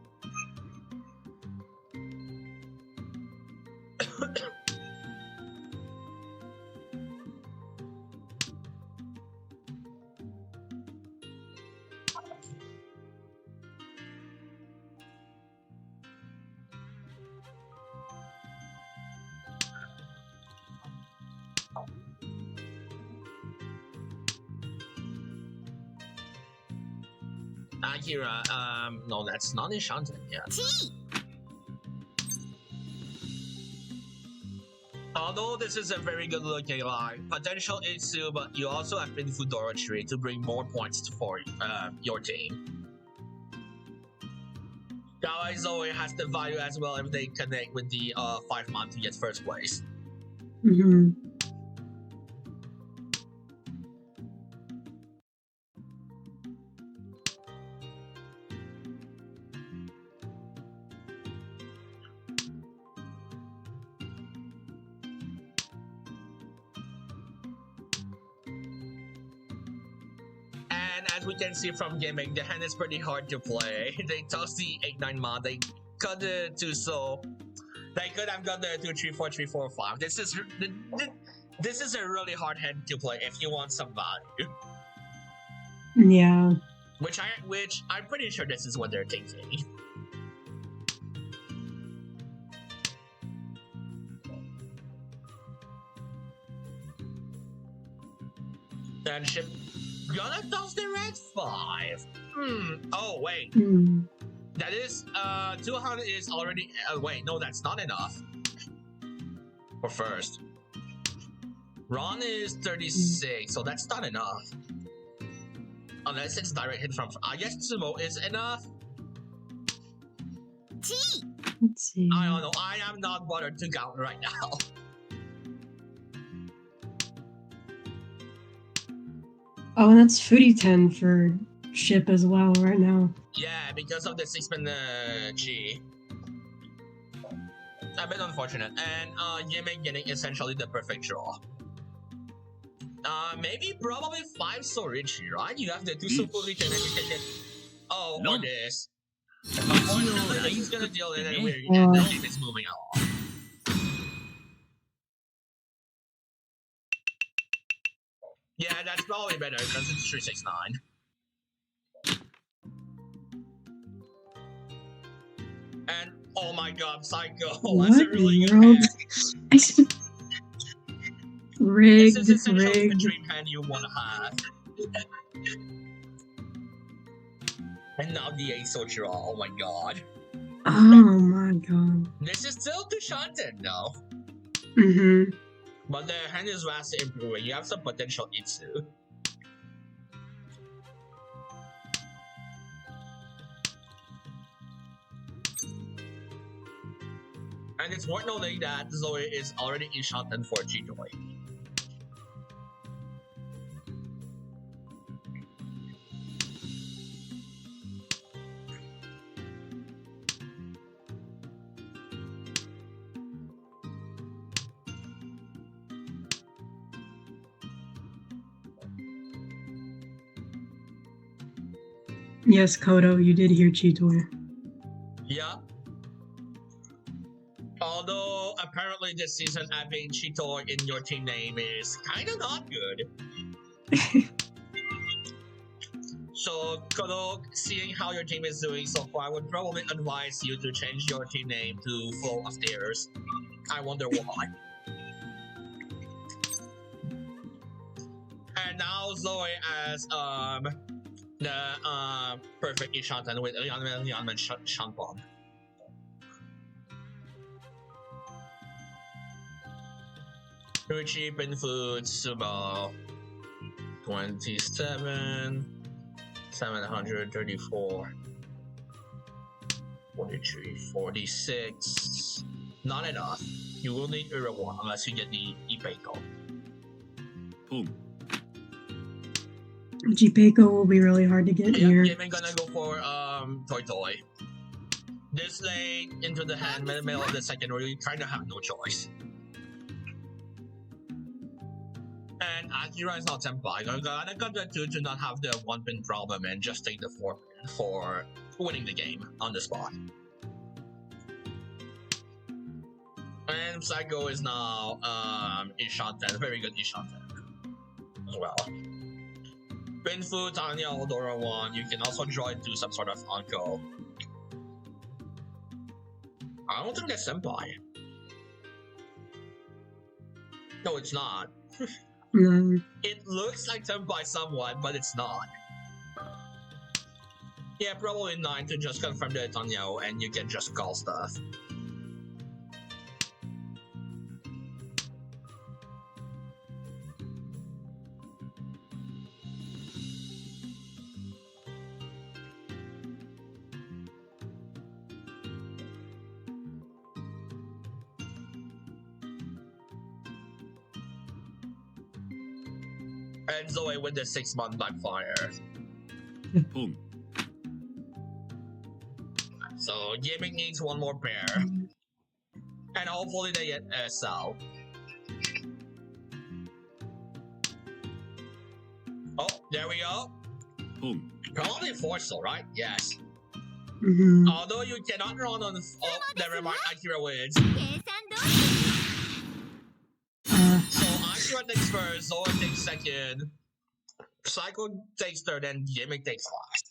Akira, no, that's not Enchanted yet. Although this is a very good looking line, potential Itsu, but you also have been Fudora Tree to bring more points for your team. Kawaizoe has the value as well if they connect with the 5-man to get 1st place. Mm-hmm. As we can see from Gimmick, the hand is pretty hard to play. They toss the 8-9 mod, they cut the 2 so they could have got the 2-3-4, 3-4-5. This is a really hard hand to play if you want some value. Yeah. Which I'm pretty sure this is what they're thinking. Then ship gonna toss the red 5. Oh wait. That is 200 is already wait, no, that's not enough. For 1st. Ron is 36, so that's not enough. Unless it's direct hit from I guess Sumo is enough. Let's see. I don't know. I am not bothered to count right now. Oh, and that's Foodie 10 for ship as well right now. Yeah, because of the 6-man G. A bit unfortunate. And Gimmick getting essentially the perfect draw. Maybe probably 5 so rich, right? You have the 2 so fully and then you can get or this. Unfortunately, he's gonna deal it and the game is moving along. Yeah, that's probably better because it's 369. And oh my god, Psycho, What that's a in really the good world? hand. Rigged, This is essentially the rigged. dream hand you want to have. And now the Ace Ultra, oh my god. Oh my god. This is still Dushanten though. Mm-hmm. But the hand is vastly improving. You have some potential Itsu. And it's worth noting that Zoe is already Ishanten for Chitoy. Yes, Kodo, you did hear Chitoy. Yeah. Although apparently this season having Chitoy in your team name is kind of not good. So, Kodo, seeing how your team is doing so far, I would probably advise you to change your team name to Flow of Tears. I wonder why. And now Zoe as the perfect Ishanten with Lianmen Shanpon. Ruchi, Pinfood, Subo, 27, 734, 43, 46. Not enough. You will need Urawa unless you get the Ipeiko. Jipeiko will be really hard to get Yeah, here. I'm gonna go for Toy Toy. This late into the hand, middle of the second, where you kind of have no choice. And Akira is not Senpai. I got the two to not have the one pin problem and just take the 4 pin for winning the game on the spot. And Psycho is now Ishanten, very good Ishanten as well. Pinfu, Tanya, Eldora 1, you can also draw into some sort of Anko. I don't think that's Senpai. No, it's not. No. It looks like Senpai somewhat, but it's not. Yeah, probably 9 to just confirm the Tanyo and you can just call stuff. And Zoe with the 6-month backfire. So Gimmick needs one more pair. And hopefully they get Sal. Oh, there we go. Probably Forcel, right? Yes. Mm-hmm. Although you cannot run on. Oh, never mind. Akira wins. So Akira takes first, Zoe takes second, Psycho takes third, and Gimmick takes last.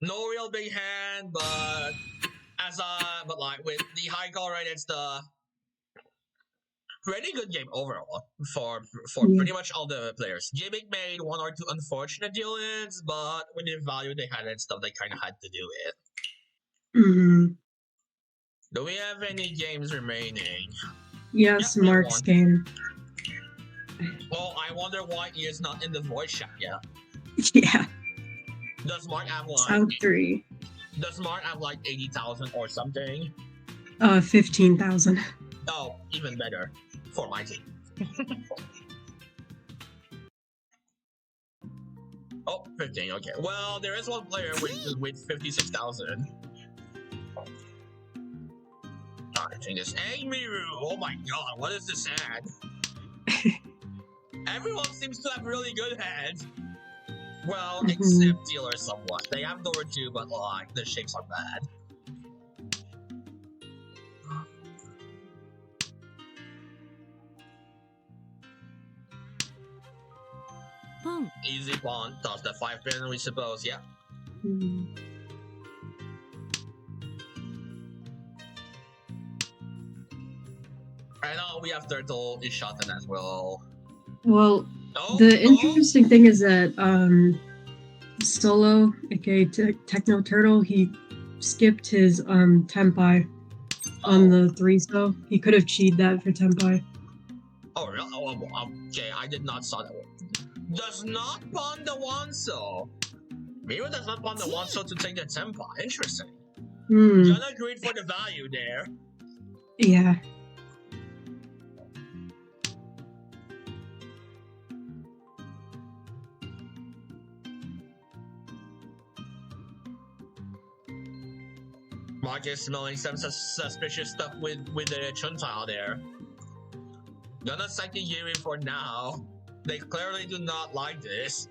No real big hand, but but like with the high call rate, it's the pretty good game overall for pretty much all the players. Gimmick made 1 or 2 unfortunate deal-ins, but with the value they had and stuff, they kind of had to do it. Mm-hmm. Do we have any games remaining? Yes, Yeah, we have Mark's one. game. Well, I wonder why he is not in the voice chat yet. Yeah, Does Mark have top 3. Does Mark have like 80,000 or something? 15,000. Oh, even better for my team. Oh, 15. Okay. Well, there is one player with 56,000. I think this Miru. Oh my god, what is this ad? Everyone seems to have really good heads. Well, except Dealer somewhat. They have Dora too, but like the shapes are bad. Pong. Easy pawn, toss the 5 pin, we suppose, yeah. Hmm. And now we have turtle is shot as well. Well, Oh, the oh, interesting thing is that Solo, aka Techno Turtle, he skipped his Tempai on the 3, so he could have cheated that for Tempai. Oh, really? Oh, okay, I did not saw that one. Does not pawn the Wanso. Miru does not pawn the Wanso to take the Tempa. Interesting. Hmm. Gonna agreed for the value there. Yeah. Mark is smelling some suspicious stuff with the Chuntao there. Gonna second Yuri for now. They clearly do not like this.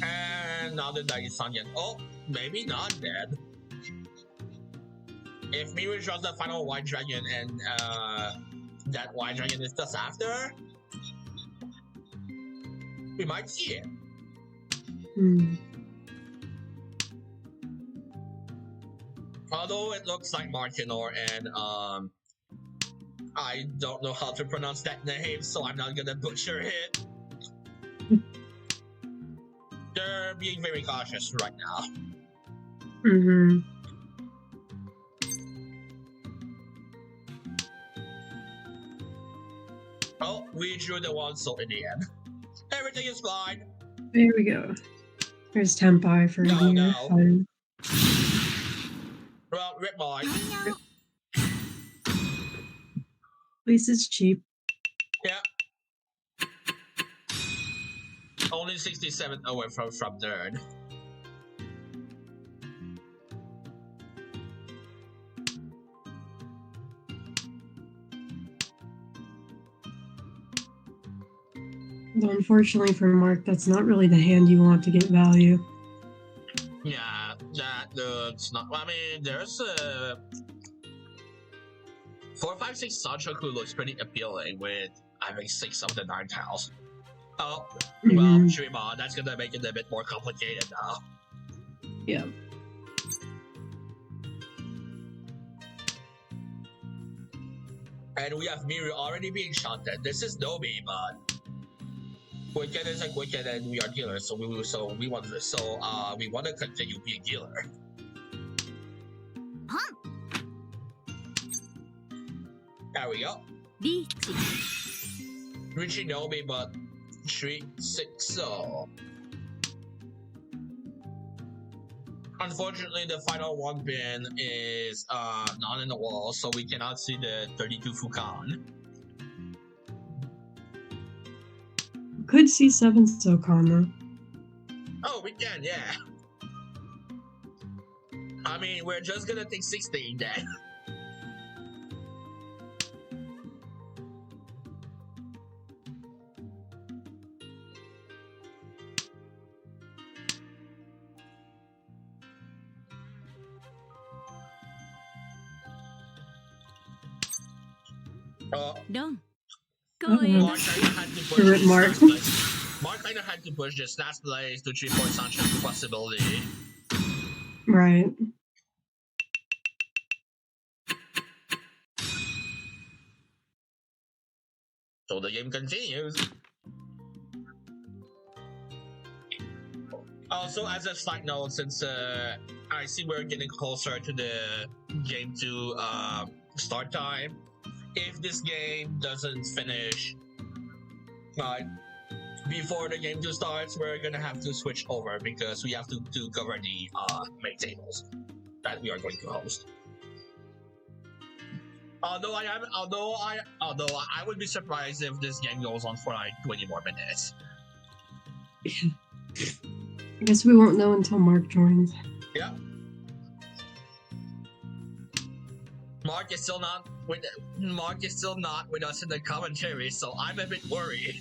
And now the Daisan oh, maybe not dead. If Miru draws the final White Dragon and that White Dragon is just after, we might see it. Hmm. Although it looks like Markinor and I don't know how to pronounce that name, so I'm not gonna butcher it. They're being very cautious right now. Mm-hmm. Oh, we drew the one, so in the end, everything is fine. There we go. There's Tempai for No, here. no. Fine. Well, Rip Boy. At least it's cheap. Yeah. Only 67 away from third. Though unfortunately for Mark, that's not really the hand you want to get value. Yeah, that looks not. I mean, there's a 456 Sanchoku looks pretty appealing with having 6 of the 9 tiles. Oh, well, Mhm. Shurima, that's gonna make it a bit more complicated now. Yeah. And we have Miru already being shot at. This is Nobi, but Wicked is like Wicked, and we are dealers, so we want to continue being dealer. There we go. Beach. Richie Nobi, but 3-6 so. Unfortunately, the final 1 pin is not in the wall, so we cannot see the 32 Fukan. Could see 7 SOCON though. Oh, we can, yeah. I mean, we're just gonna take 16 then. Done. Go Uh-oh. in. Mark kinda had to push Rip this Mark. last place. Mark kinda had to push this last place to 3-point Sanchez possibility. Right. So the game continues. Also, as a side note, since I see we're getting closer to the game 2 start time, if this game doesn't finish before the game 2 starts, we're gonna have to switch over because we have to cover the main tables that we are going to host. Although I would be surprised if this game goes on for like 20 more minutes. I guess we won't know until Mark joins. Yeah. Mark is still not with us in the commentary, so I'm a bit worried.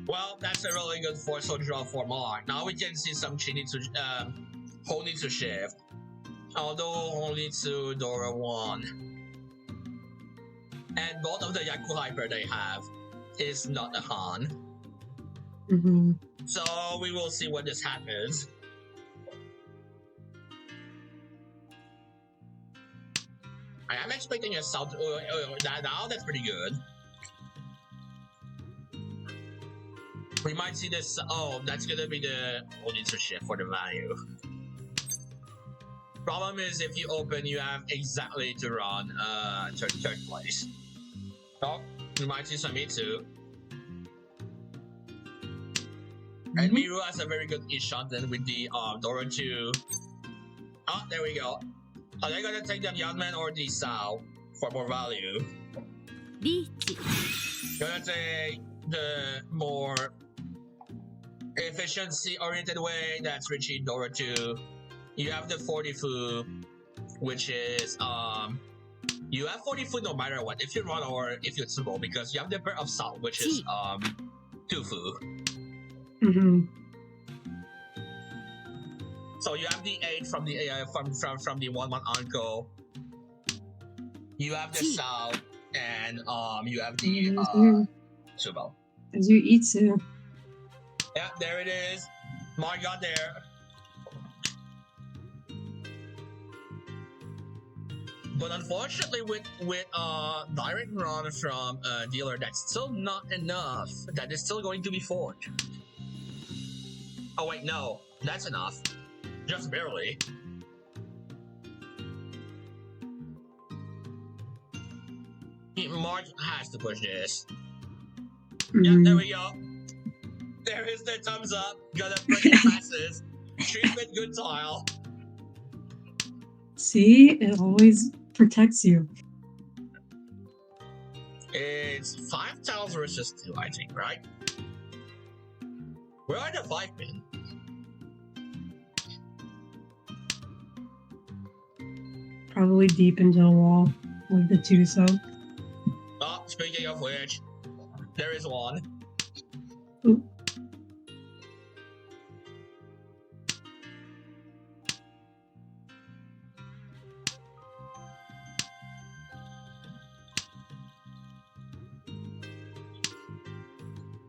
Well, that's a really good forceful draw for Mark. Now we can see some Ho needs to shift. Although only to Dora 1. And both of the Yaku Hyper they have is not a Han. Mm-hmm. So we will see when this happens. I am expecting a South. Now that's pretty good. We might see this. Oh, that's gonna be the only to shift for the value. Problem is, if you open, you have exactly to run third place. Oh, we might see some Mitsu. And Miru has a very good e-shot then with the Dora 2. Oh, there we go. Are they gonna take the Yanman or the Sao for more value? リーチ Gonna take the more efficiency-oriented way. That's Richie Dora 2. You have the 40 Fu, which is you have 40 Fu no matter what, if you run or if you Tsubo, because you have the pair of Sao, which is 2 Fu. Mm-hmm. So you have the 8 from the from the 1-1 Anko. You have the Sao, and you have the Tsubo. As you eat too. Yeah, there it is. Mark got there. But unfortunately, with direct run from dealer, that's still not enough. That is still going to be forged. Oh wait, no, that's enough. Just barely. Mark has to push this. Yeah, there we go. There is the thumbs up. Gotta push the passes. Treatment good tile. See, it always protects you. It's 5 tiles versus 2, I think, right? Where are the 5 pin? Probably deep into the wall with the 2 so. Oh, speaking of which, there is one. Ooh.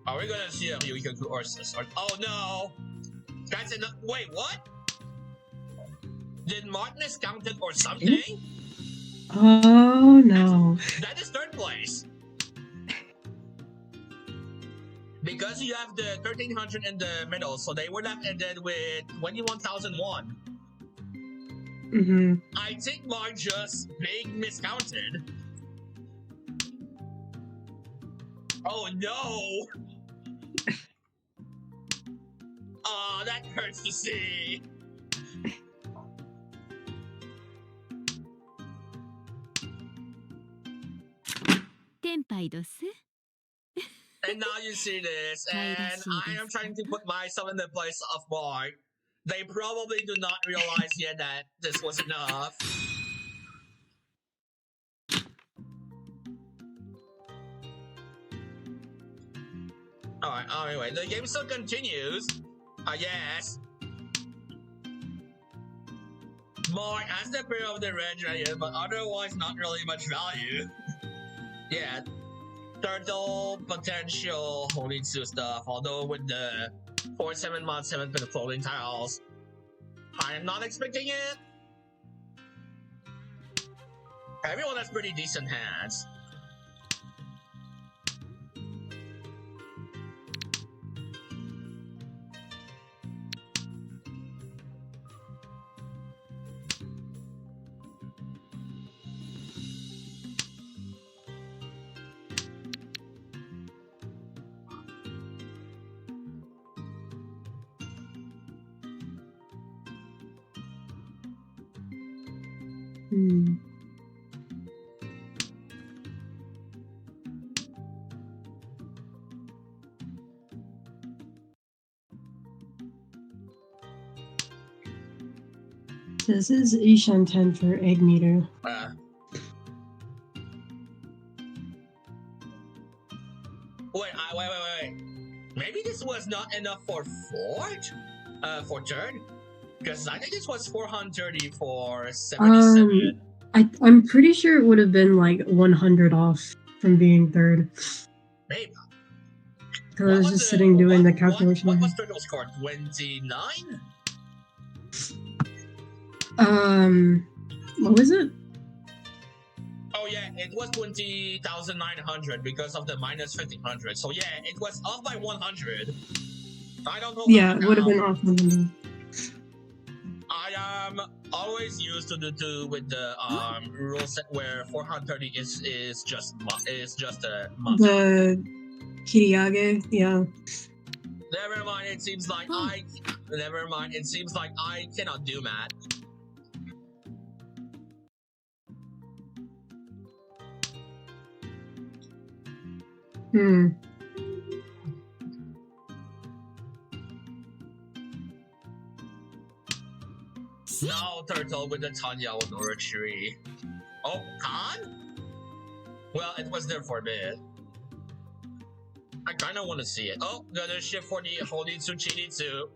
Are we gonna see a Ryukyu or Sister? Oh no! That's enough. Wait, what? Did Martin is counted or something? Oh no. That is 3rd place. Because you have the 1300 in the middle, so they would have ended with 21,001. Mm-hmm. I think Mark just big miscounted. Oh no! Oh, that hurts to see. And now you see this, and I am trying to put myself in the place of Mark. They probably do not realize yet that this was enough. Alright, anyway, the game still continues. I guess. Mark has the pair of the red dragon, but otherwise not really much value. Yeah. Turtle, potential, Honitsu stuff, although with the 4-7 mod 7 pin floating tiles, I am not expecting it. Everyone has pretty decent hands. Hmm. This is Ishan 10 for egg meter. Wait. Maybe this was not enough for fourth? For third? Because I think this was 430 for 77. I'm pretty sure it would have been like 100 off from being third. Maybe. Because I was just sitting doing the calculation. What was total score? 29? What was it? Oh yeah, it was 20,900 because of the minus 1,500. So yeah, it was off by 100. I don't know. Yeah, it would have been off. I am always used to do with the rule set where 430 is just a month. The Kiriage, yeah. Never mind. It seems like I cannot do math. Hmm. Now turtle with the Tanya Onora tree. Oh, Khan? Well, it was there for a bit. I kinda wanna see it. Oh, gonna shift for the Holy Tsuchini too.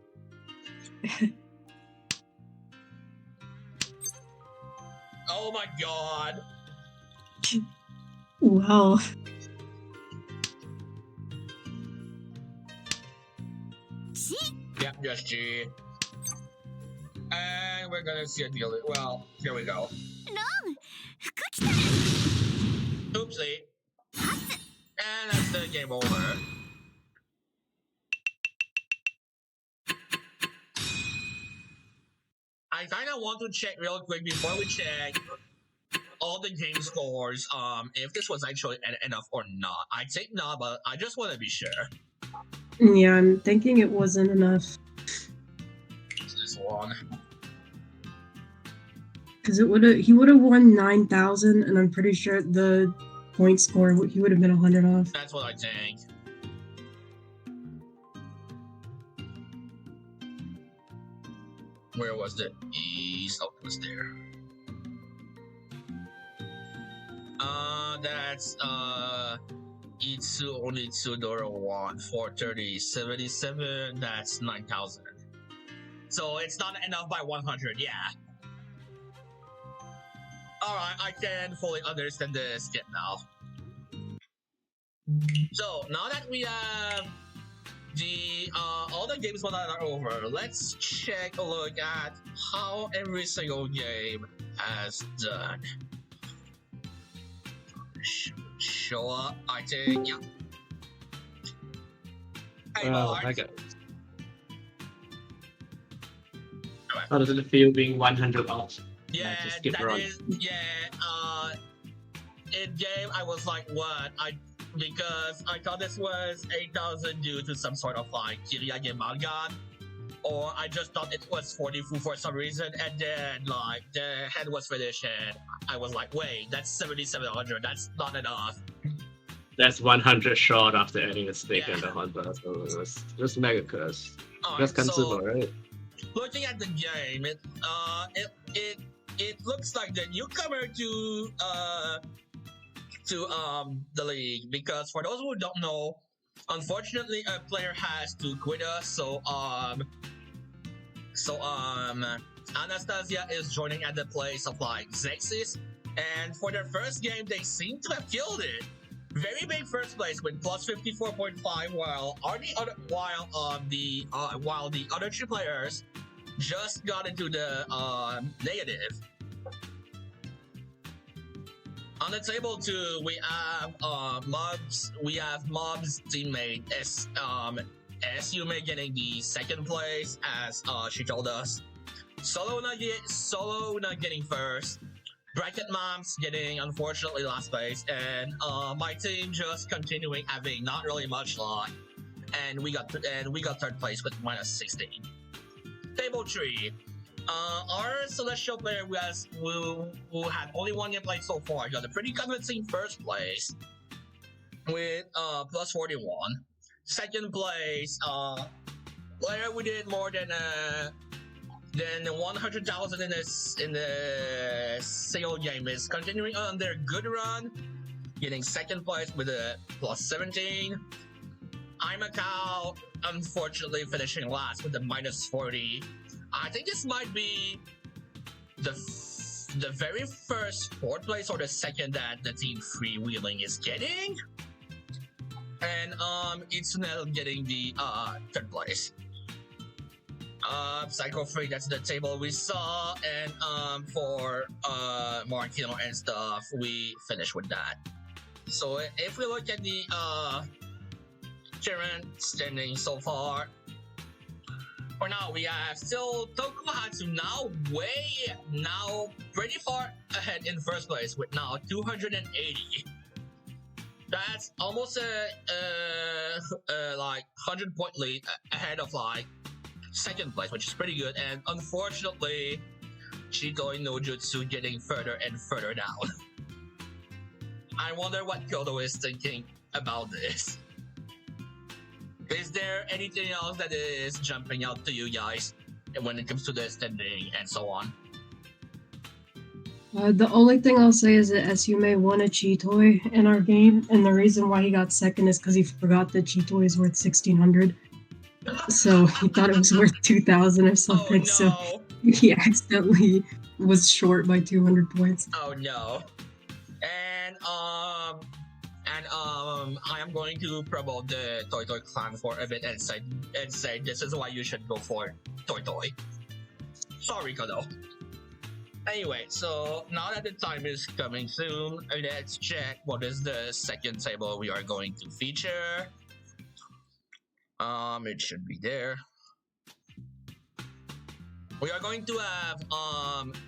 Oh my god. Wow. Yeah, just G. And we're gonna see a deal. Well, here we go. Oopsie. And that's the game over. I kinda want to check real quick before we check all the game scores, if this was actually enough or not. I think not, but I just want to be sure. Yeah, I'm thinking it wasn't enough. This one. Because he would have won 9,000, and I'm pretty sure the point score he would have been 100 off. That's what I think. Where was the east? Oh, it was there. That's Itsu only $2 1 430 77. That's 9,000. So it's not enough by 100. Yeah. All right, I can fully understand this skip now. So now that we have the all the games that are over, let's check a look at how every single game has done. Show up, I think. Yeah. Hey, Well, Mark. I got. How does it feel being 100 off? Yeah, just skip that run. is. Yeah. In game, I was like, what? Because I thought this was 8,000 due to some sort of like Kiriage Malgan, or I just thought it was 42 for some reason, and then like the head was finished, and I was like, wait, that's 7,700. That's not enough. That's 100 short after adding a stick Yeah. and a Honda, so it was just mega curse. Alright, Just so consider, right? looking at the game, it looks like the newcomer to the league, because for those who don't know, unfortunately a player has to quit us, so Anastasia is joining at the place of like Zexis, and for their first game they seem to have killed it. Very big first place with plus 54.5, while the other two players just got into the negative. On the table too, we have Mob's teammate Yume getting the second place, as she told us. Solo not getting first. Bracket Moms getting unfortunately last place, and my team just continuing having not really much luck, and we got third place with minus 16. Table 3. Our celestial player who had only one game played so far got a pretty convincing first place with plus 41. Second place, player we did more than 100,000 in the single game is continuing on their good run, getting second place with a plus 17. iMacau unfortunately finishing last with a minus 40. I think this might be the very first fourth place or the second that the team freewheeling is getting. And Itsunel getting the third place. Psycho Freak, that's the table we saw, and for Martino and stuff, we finished with that. So if we look at the current standing so far, for now we have still Tokuhatsu now pretty far ahead in first place with now 280. That's almost a like 100-point lead ahead of like second place, which is pretty good. And unfortunately, Chitoi no Jutsu getting further and further down. I wonder what Kyoto is thinking about this. Is there anything else that is jumping out to you guys when it comes to the standing and so on? The only thing I'll say is that Esume won a Chitoi in our game, and the reason why he got second is because he forgot that Chitoi is worth 1,600. So he thought it was worth 2,000 or something, Oh no! so he accidentally was short by 200 points. Oh no! And I am going to promote the Toy Toy clan for a bit and say this is why you should go for Toy Toy. Sorry, Kodo. Anyway, so now that the time is coming soon, let's check what is the second table we are going to feature. It should be there. We are going to have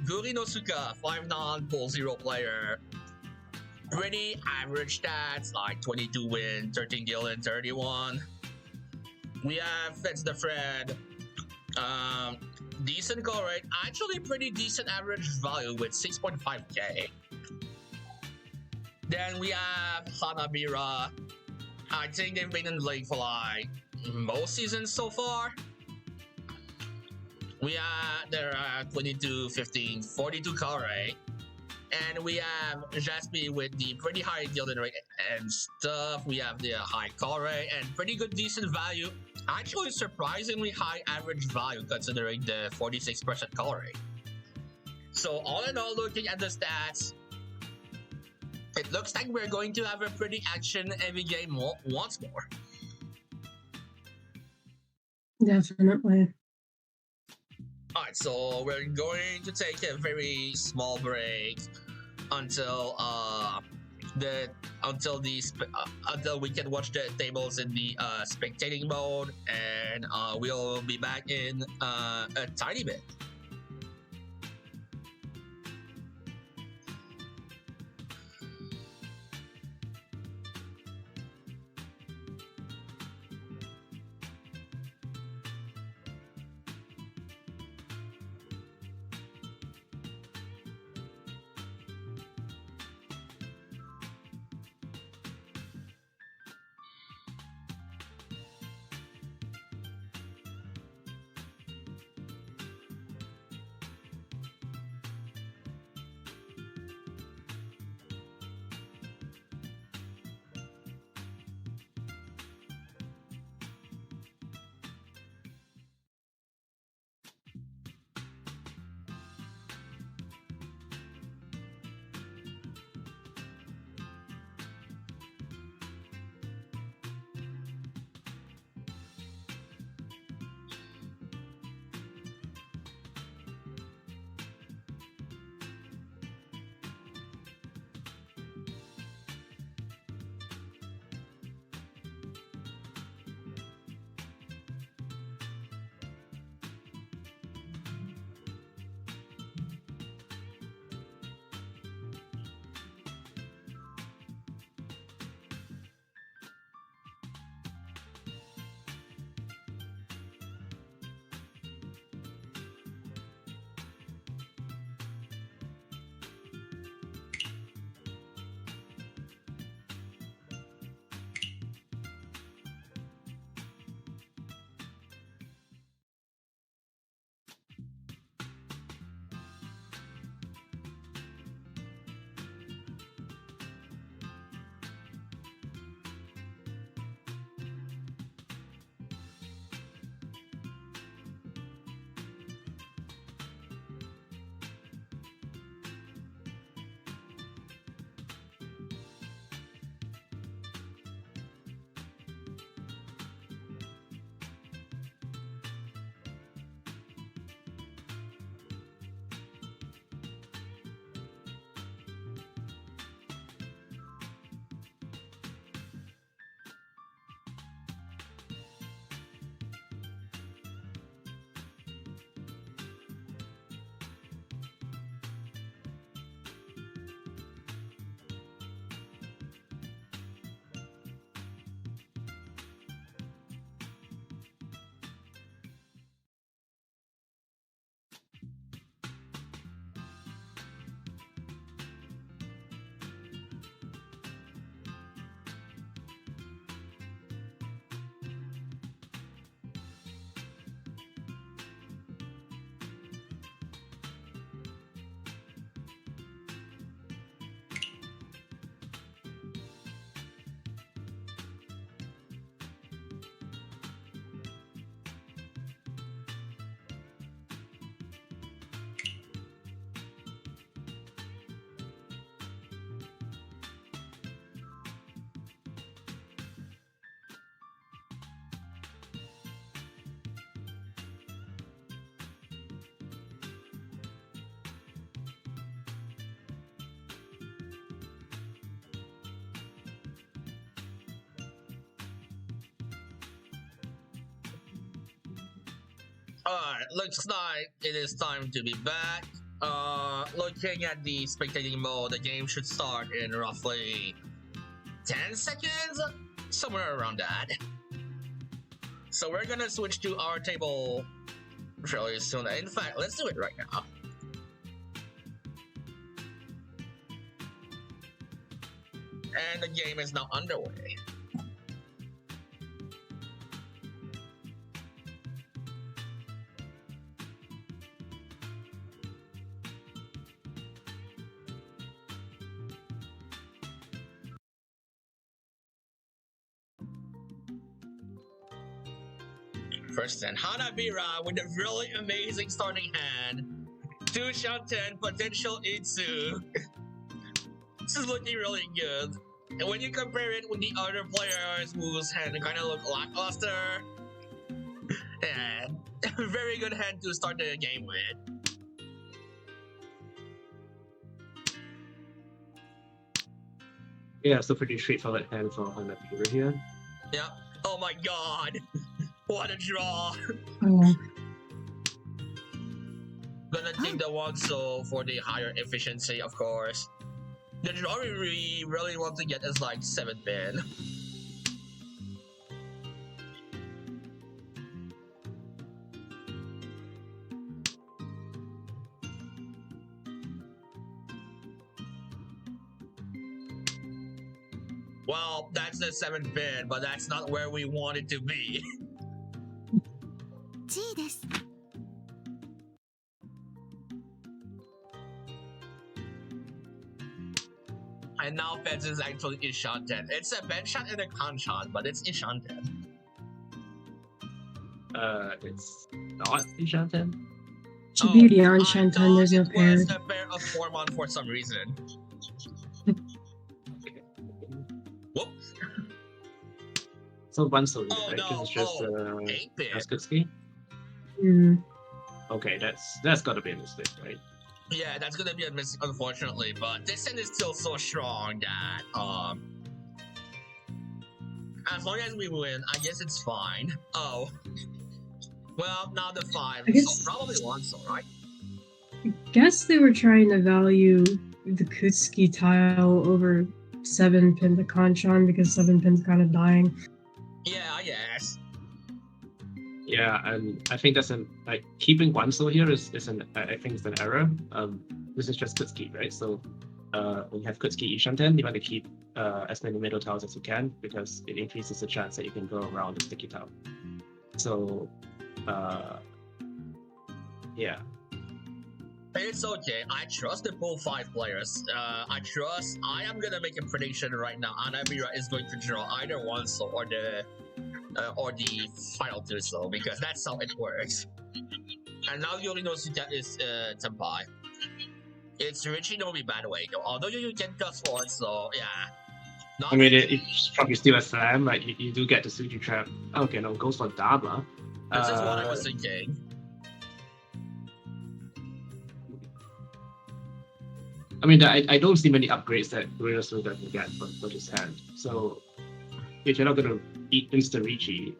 Guri Nosuka, 5-non, Bull 0 player. Pretty average stats, like 22 win, 13 kill, and 31. We have Fetz the Fred. Decent call rate, actually pretty decent average value with 6.5k. Then we have Hanabira. I think they've been in the league for like most seasons so far. There are 22, 15, 42 call rate. And we have Jaspi with the pretty high gilded rate and stuff. We have the high call rate and pretty good decent value. Actually surprisingly high average value considering the 46% call rate. So all in all, looking at the stats, it looks like we're going to have a pretty action-heavy game once more. Definitely. Alright, so we're going to take a very small break until until we can watch the tables in the spectating mode, and we'll be back in a tiny bit. Alright, looks like it is time to be back. Looking at the spectating mode, the game should start in roughly 10 seconds? Somewhere around that. So we're gonna switch to our table fairly soon. In fact, let's do it right now. And the game is now underway. First hand, Hanabira with a really amazing starting hand. 2 Shanten, potential Itsu. This is looking really good. And when you compare it with the other players whose hand kind of look lackluster, yeah, very good hand to start the game with. Yeah, so pretty straightforward hand for Hanabira here. Yeah. Oh my god. What a draw. Oh, Gonna take the one so for the higher efficiency, of course. The draw we really want to get is like 7-pin. Well, that's the 7-pin, but that's not where we want it to be. G です And now Feds is actually Ishanten. It's a Benshan and a Kanshan, but it's Ishanten. It's not Ishanten. to be the I Anshanten, thought there's no it pair. was a pair of 4-mon for some reason. Whoops. So one solo, Oh, right? no. This is just Oh, 8-bit. Yaskutsuki. Mm. Okay, that's gotta be a mistake, right? Yeah, that's gonna be a miss, unfortunately, but this end is still so strong that, as long as we win, I guess it's fine. Oh. Well, now the 5, I guess- so probably 1, so, right? I guess they were trying to value the Kutsuki tile over 7-pin the Kanshan because 7-pin's kind of dying. Yeah, I guess. Yeah, and I think that's like keeping one soul here is I think it's an error. This is just Kutsuki, right? So when you have Kutsuki Ishanten, you want to keep as many middle tiles as you can because it increases the chance that you can go around the sticky tile. So yeah. It's okay. I trust the pool 5 players. I am gonna make a prediction right now. Hanabira is going to draw either 1 soul or the final 2 soul because that's how it works. And now the only knows that is Tenpai. It's Richie Nomi, by the way. Although you can plus 1, so yeah. Not I mean, it's probably still a slam. Like you do get the Suji trap. Okay, no, goes for Dabla. This is what I was thinking. I mean, I don't see many upgrades that Gorilla Suga can get for this hand. So if you're not gonna eat insta Richie,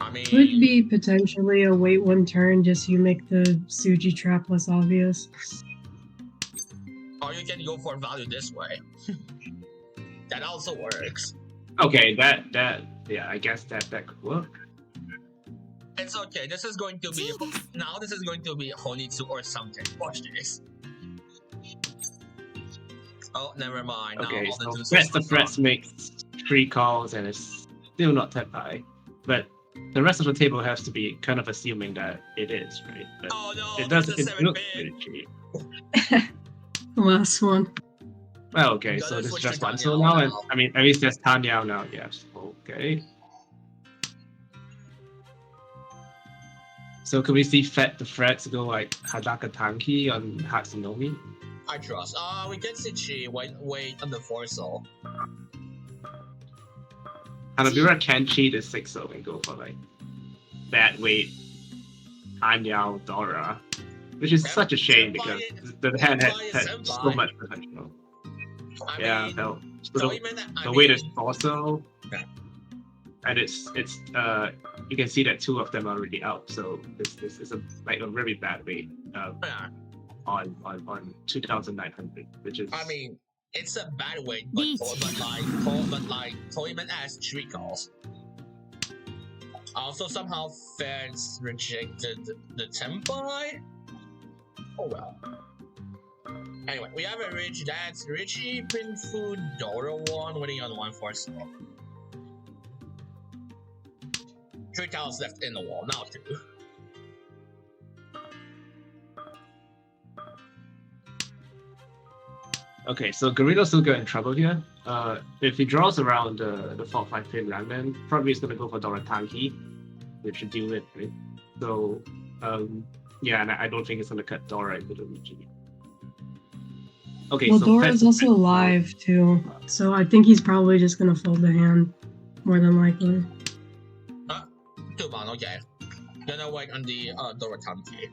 I mean, Could be potentially a wait 1 turn just so you make the Suji trap less obvious. or you can go for value this way. That also works. okay, that yeah, I guess that could work. It's okay. This is going to be now. This is going to be Honitsu or something. Watch this. Oh, never mind. Okay, now all so the dudes Threats are the Threats makes 3 calls and it's still not Tenpai. But the rest of the table has to be kind of assuming that it is, right? But Oh no, it there's does. the It looks 7-pin. pretty cheap. Last one. Well, okay, You so gotta this is switch just to one Tanyao soul now, and now. I mean, at least there's Tanyao now. Yes, okay. So could we see the threats go like Hadaka Tanki on Hatsunomi? I trust. We can see Chi wait on the 4 soul. Hanabira can cheat a 6 soul and go for like bad weight Tanyao Dora, which is Senpai- such a shame Senpai because is- the hand Senpai is had so Senpai. much potential. I Yeah, mean, no. so So even the weight is 4 soul, Yeah. and it's you can see that 2 of them are already out. So this is a very bad way Yeah. on 2,900, which is. I mean, it's a bad way, Beach. but Toyman has 3 calls. Also, somehow fans rejected the Tempai. Oh well. Anyway, we have a Rich Dance, Richie, Pinfu, Dora 1, winning on 1-4. 3 tiles left in the wall, now 2. Okay, so Garrido's still got in trouble here. If he draws around the 4-5 pin Rangman, probably he's gonna go for Doratanki, which should deal with it. So, yeah, and I don't think it's gonna cut Dora into the Luigi. Okay, Well, so Dora's also live too, so I think he's probably just gonna fold the hand, more than likely. 2 man, okay. Gonna wait on the Doratanki.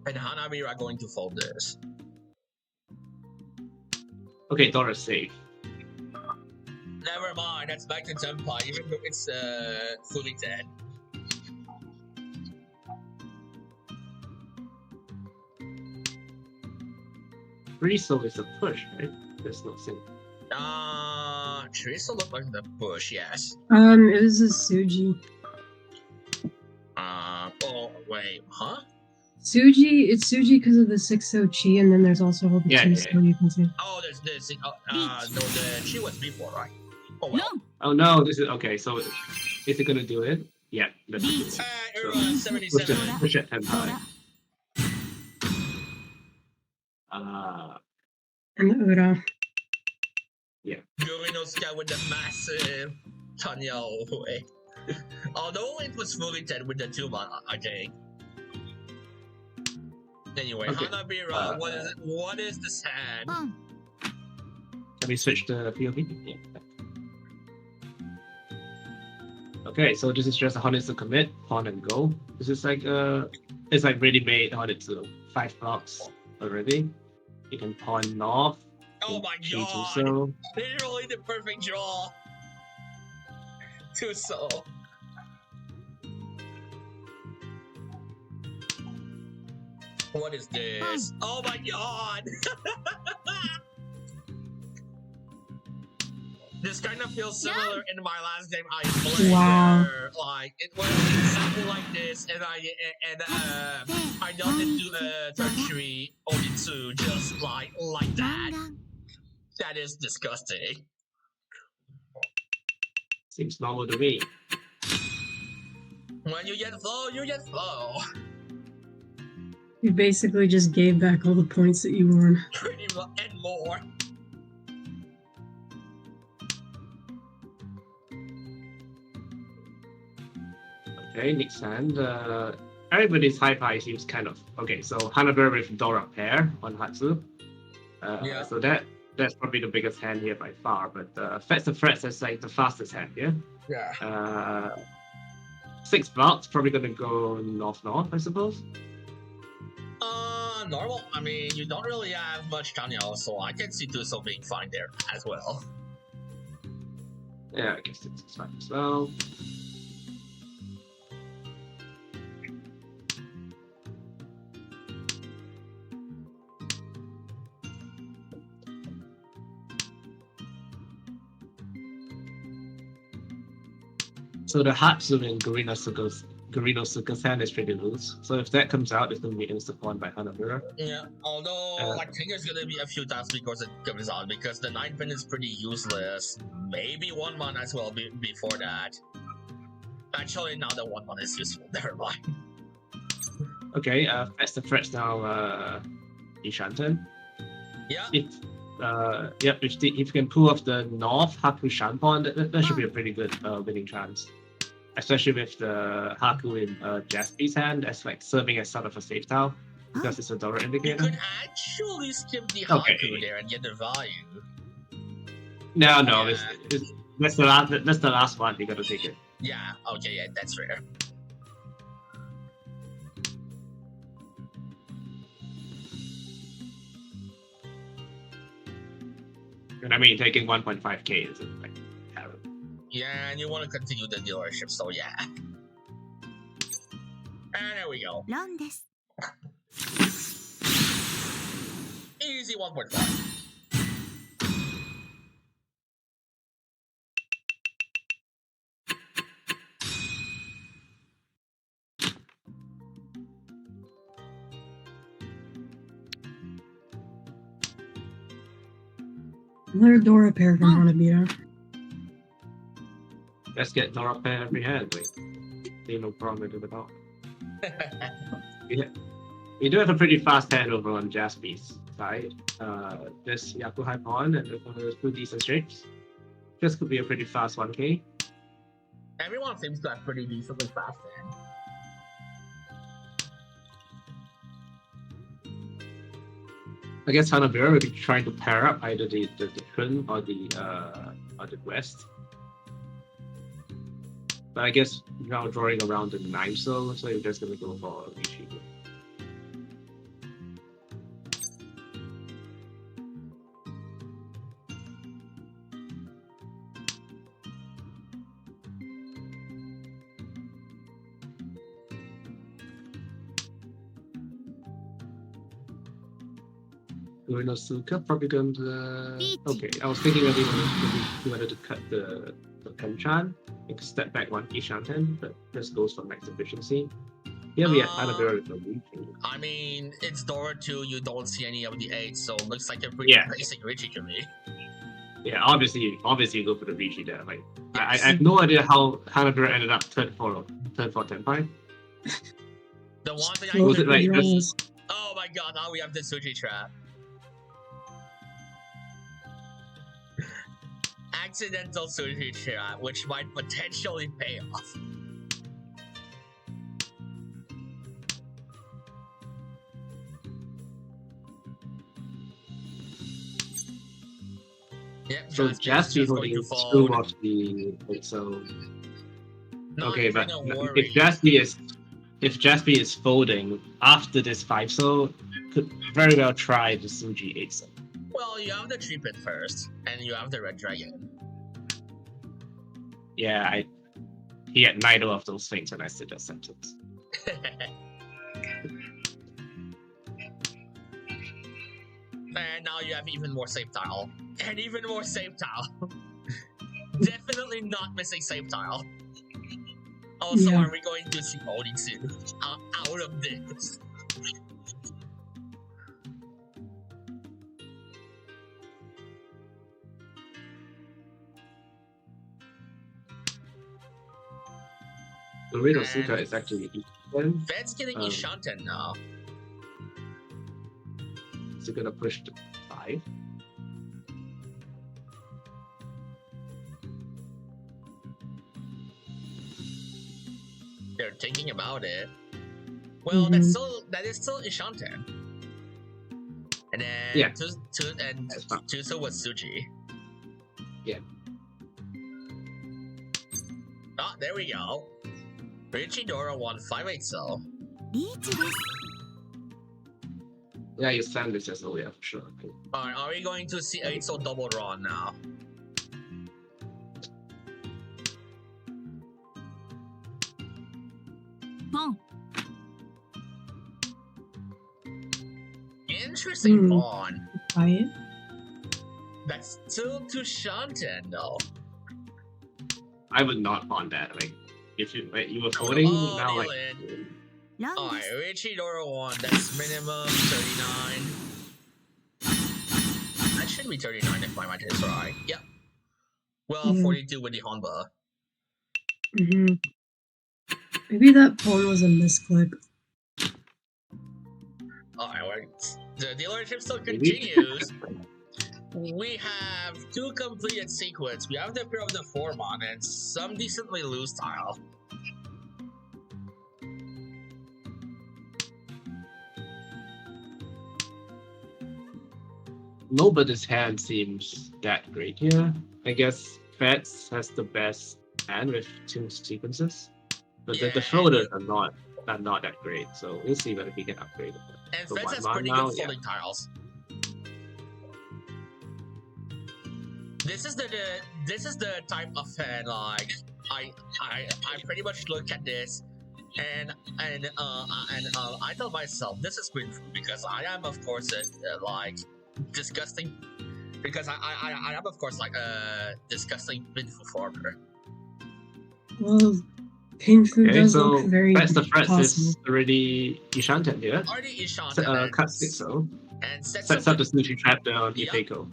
And Hanabi are going to fold this. Okay, Dora's safe. Never mind, that's back to Tempai, even though it's fully dead. Riso is a push, right? There's no sin. Teresa looked like the bush, yes. It was a Suji. Oh, wait, huh? Suji, it's Suji because of the 6-0 chi, and then there's also all the Yeah, 2 you can see. Oh, there's this. No, the she was before, right? Oh, well. 4 Oh no, this is okay. So, is it gonna do it? Yeah, let's do it. Everyone, Push 77. it, push it 10 high. 虎 And the Ura. Gurinosuke with the massive Tanya away. Although it was fully dead with the 2 man, I think. Anyway, Okay. Hanabira, what is this hand? ポン Let me switch the POV. Yeah. Okay, so this is just a Honitsu commit, pawn and go. This is like it's like ready made Honitsu. 5 blocks already. You can pawn north. Oh my Chi god! Tuso. Literally the perfect draw. Tuso. What is this? Oh my god! This kind of feels similar in my last game I played. Wow. Where, like it was exactly like this, and I done it to tertiary Onitsu just like ガン that. ガン That is disgusting. Seems normal to me. When you get flow, you get flow. You basically just gave back all the points that you won. Pretty much, and more. Okay, next hand. Everybody's high seems kind of okay. So Hanabura with Dora pair on Hatsu. Yeah. So that's probably the biggest hand here by far. But Fetch the Frets is like the fastest hand here. Yeah. 6 blocks, probably gonna go north, I suppose. Normal. I mean, you don't really have much Tanya, so I can see Tuso being fine there as well. Yeah, I guess it's fine as well. So the Hatsu in Garinosuke's hand is pretty loose. So if that comes out, it's gonna be instant pawn by Hanabura. Yeah, although I think it's gonna be a few times because it comes out because the 9 pin is pretty useless. Maybe 1 man as well before that. Actually, now the 1 man is useful. Never mind. Okay, that's the threats now, Ishanten. Yeah. If you can pull off the North Haku Shanpon, that should be a pretty good winning chance. Especially with the Haku in Jaspy's hand as like serving as sort of a safe tile because it's a Dora You indicator. could actually skip the Okay. Haku there and get the value. No, Yeah. that's the last one. You gotta take it. Yeah, okay, yeah, that's fair. And I mean, taking 1.5k isn't like terrible. Yeah, and you want to continue the dealership, so yeah. And there we go. ロンです Easy 1.5. Another Dora pair from Hanabita. Let's get Dora pair every hand. Like, see no problem with it at all. We do have a pretty fast hand over on Jaspy's side. This Yakuhai pawn and there's two decent shapes. This could be a pretty fast 1k. Everyone seems to have pretty decently fast hand. I guess Hanabira will be trying to pair up either the Kun or the West. But I guess now drawing around the 9 so you're just gonna go for Rishi. Urinosuka probably going to. Okay, I was thinking whether you wanted to cut the Kanchan, like step back one Ishanten, but this goes for max efficiency. Here we have Hanabira with the Rishi. I mean, it's Dora 2, you don't see any of the 8, so it looks like a pretty basic Richie to me. Yeah, obviously you go for the Rishi there. Like, I have no idea how Hanabira ended up third for Tenpai. The one thing I Was could it like this? Oh my god, now we have the Suji trap. Accidental Suji trap, which might potentially pay off. Yep, So Jaspy holding two of the so. Not Okay, but even a worry. if Jaspy is folding after this 5 so, could very well try the Suji 8 so. Well, you have the 3-pit first, and you have the Red Dragon. Yeah, he had neither of those things when I said that sentence. And now you have even more save tile. And even more save tile. Definitely not missing save tile. Also, Yeah. are we going to see Odinsu out of this? Urinosuka is actually even. Fed's getting Ishanten now. Is he gonna push to 5? They're thinking about it. Well, that is still Ishanten. And then Yeah. Tuso was Suji. Yeah. Ah, there we go. Richie Dora won 5-8 so. リーチです Yeah, you stand this as well, yeah, for sure. Alright, are we going to see 8 so double draw now? Pawn Interesting pawn. Quiet. That's still to Shanten though. I would not pawn that. Like, if you were folding now, like. ロンで Alright, す Richie Dora won. That's minimum 39. That should be 39 if my math is right. Yep. Well, 42 with the Honba. Maybe that pawn was a misclick. Alright, well, the dealership still continues. We have 2 completed sequence. We have the pair of the Formon and some decently loose tile. Nobody's hand seems that great here. I guess Fats has the best hand with 2 sequences, but the folders are not that great. So we'll see whether he can upgrade it. And So Feds has one pretty now, good folding tiles. This is the type of fan like I pretty much look at this and I tell myself this is painful because I am of course like disgusting because I am of course like a disgusting painful farmer. Well, painful Okay, does so look very Threats the Threats possible. is already Ishanten here. Already Ishan Cut Sixo. and sets Sets up the Snoochie Trap there on Yep. Ifeko.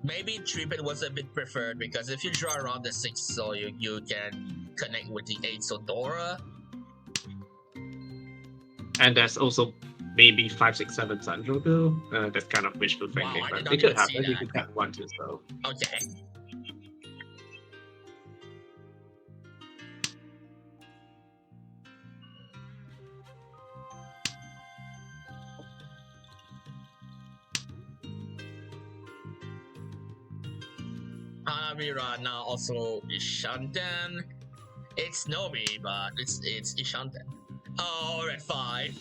Maybe Tripit was a bit preferred because if you draw around the 6 so you can connect with the 8 so Dora. And there's also maybe 5, 6, 7 Sanjoku. That's kind of wishful thinking, I but did not it could even see happen. You that. could have 1, 2, so. Okay. Hanamira now also Ishanten. It's Nomi, but it's Ishanten. Oh, red 5.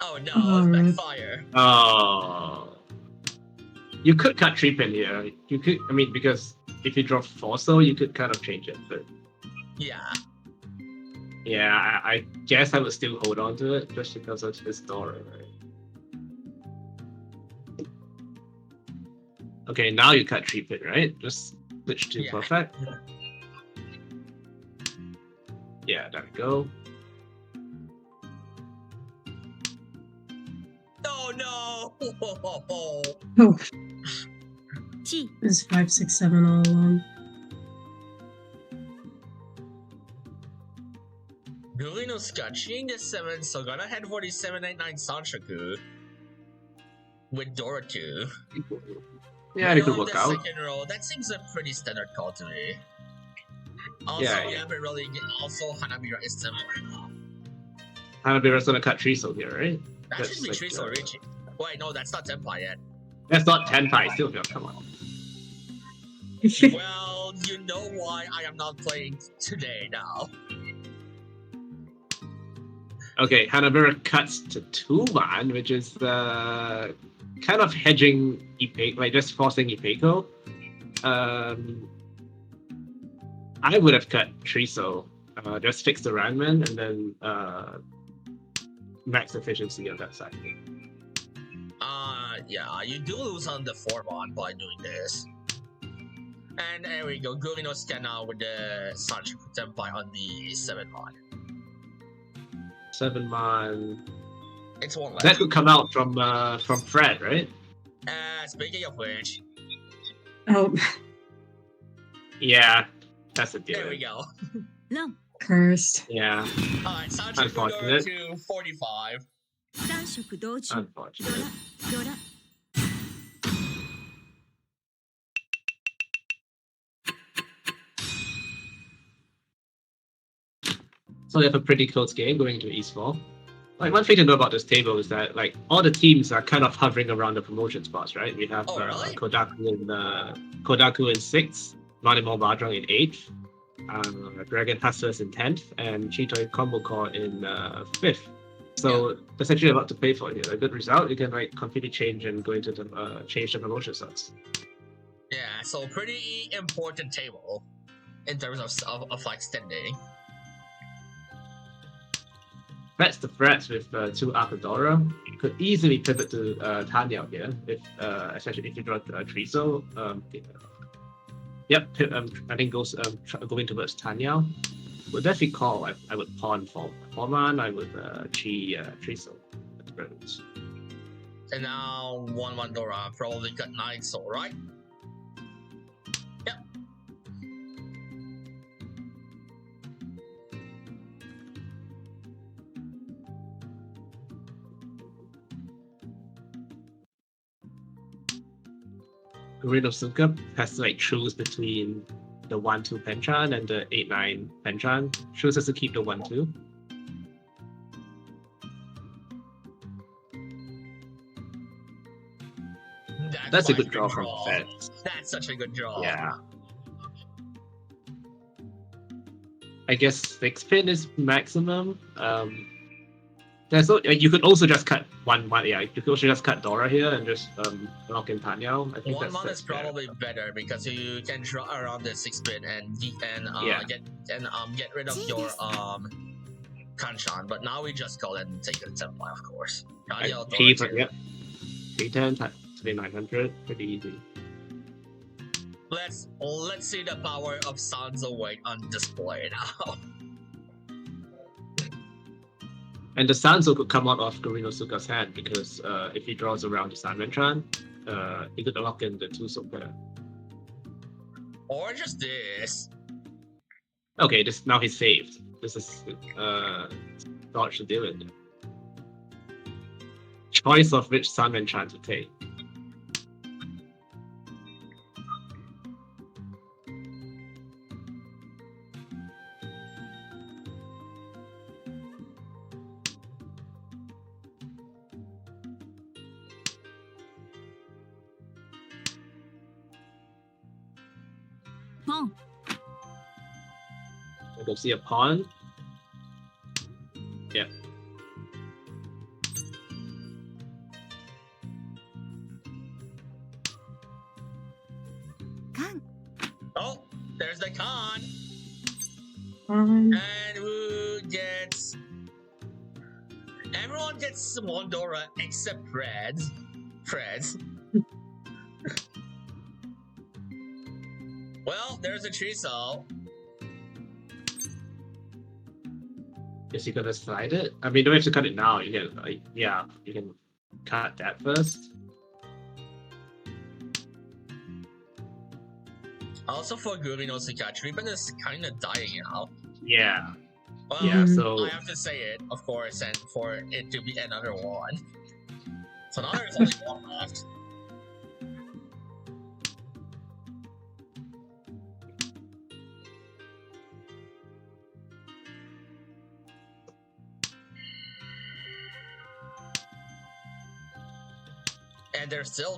Oh no, Alright. backfire. Oh. You could cut Tripin here. You could, I mean, because if you draw 4 so, you could kind of change it, but Yeah. yeah, I guess I would still hold on to it just because of his Dora, right? Okay, now you cut Tripin, right? Just switch to Yeah. perfect. Yeah, there we go. Oh no! Oh, 地 it's 5, 6, 7 all along. Gurino Scutching the 7, so gonna head for the 789 Sanshoku with Dora 2. Yeah, it could Knowing work the out. second row, that seems a pretty standard call to me. Also, Yeah, we yeah. haven't really also Hanamira is the Hanabira's gonna cut Triso here, right? that That's should be like, Triso Richie. Wait, no, that's not Tenpai yet. That's not 10 pie, still here, come on. Well, you know why I am not playing today now. Okay, Hanabira cuts to 2-man, which is kind of hedging Ipe, like just forcing Ipeko. I would have cut Triso, just fix the Ranman, and then max efficiency on that side. Yeah, you do lose on the 4-1 by doing this. And there we go, Gurino Stena with the Sanshoku Tenpai on the 7-1. 7-man. It's one left. That could come out from Fred, right? Speaking of which, Oh, Yeah, that's the deal. there we go. ロン cursed. Yeah, Alright, Sanshoku Unfortunate. to 45. 3色同時 unfortunate. ドラ So they have a pretty close game going to East 4. Like one thing to know about this table is that like all the teams are kind of hovering around the promotion spots, right? We have Oh, really? Kodaku in 6th, Manimo Mahjong in 8th, Dragon Hustlers in 10th, and Chitoi Combo Core in 5th. So that's actually a lot to pay for here. A good result, you can like completely change and go into the change the promotion slots. Yeah, so pretty important table in terms of like standing. That's the threats with 2 Apodora. You could easily pivot to Tanya here, if especially if you draw Triso. Yep, I think goes going towards Tanya. Would definitely call. I would pawn for 4-man. I would Triso at the moment. And now 1-1 Dora probably got 9 soul, right? Yep. Gurino Suka has to like choose between the 1-2 Penchan and the 8-9 Penchan. Chooses to keep the 1-2. That's a quite good draw from Fed. That's such a good draw. Yeah. I guess 6 pin is maximum. You could also just cut one. Yeah, you could also just cut Dora here and just lock in Panyao. I think One mana that's is probably better because you can draw around the 6-bit and Yeah. get rid of your Kanchan. But now we just go and take the 10-5, of course. Daniel, Dora P, too. yep. P10 to 900, pretty easy. Let's see the power of Sands of Wait on display now. And the Sanzo could come out of Gorinosuke's hand because if he draws around the Sanmenchan, he could lock in the 2 Soka. Or just this. Okay, now he's saved. This is dodge to deal with. Choice of which Sanmenchan to take. Pong. I can see a pawn. Yeah. Kan. Oh, there's the Khan. Um, And who gets... Everyone gets one Dora except Fred. Well, there's a Triso. Is he gonna slide it? I mean, you don't have to cut it now. You can, you can cut that first. Also for Gorinosuke, Triban is kind of dying out. Yeah. Well, Yeah, so I have to say it, of course, and for it to be another one. So now there's only one left. And there are still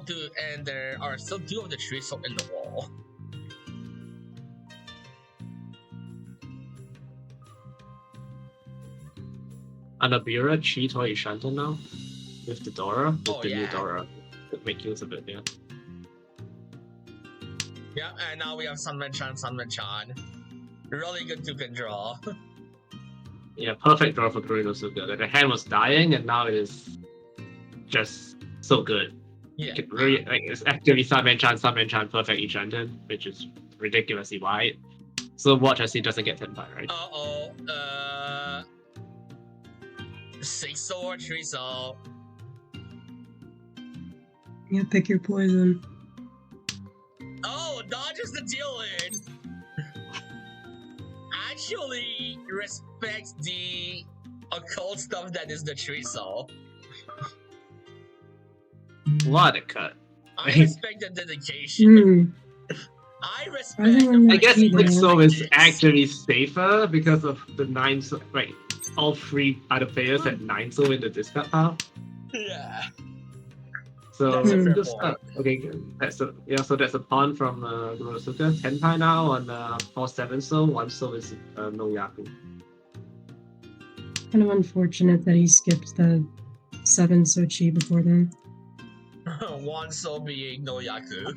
2 of the trees in the wall. Anabira, Cheat or Ishanta now? With the Dora? With Oh, the new yeah. Dora. Could make use of it, yeah. Yeah, and now we have Sanmenchan. Really good to control. Yeah, perfect draw for Gorinosuke. The hand was dying and now it is just so good. Yeah. It really, it's actually Sanmenchan, perfect Enchanted, which is ridiculously wide. So watch as he doesn't get Tenpai, right? Uh-oh. 6 sword, 3 soul. yeah, pick your poison. Oh, dodges the deal-in. Actually respects the occult stuff that is the tree soul. What a cut. I respect the dedication. Hmm. I respect Surprisingly, I guess Yeah. Quixo is actually safer because of the 9 so right. All 3 other players had 9 so in the discard pile. Yeah. So That's a fair good point. stuff. Okay, good. So that's a pawn from Gorinosuke. 10 pi now on 4-7 so 1 so is no Yaku. Kind of unfortunate that he skipped the 7 Sochi before then. One soul being no Yaku.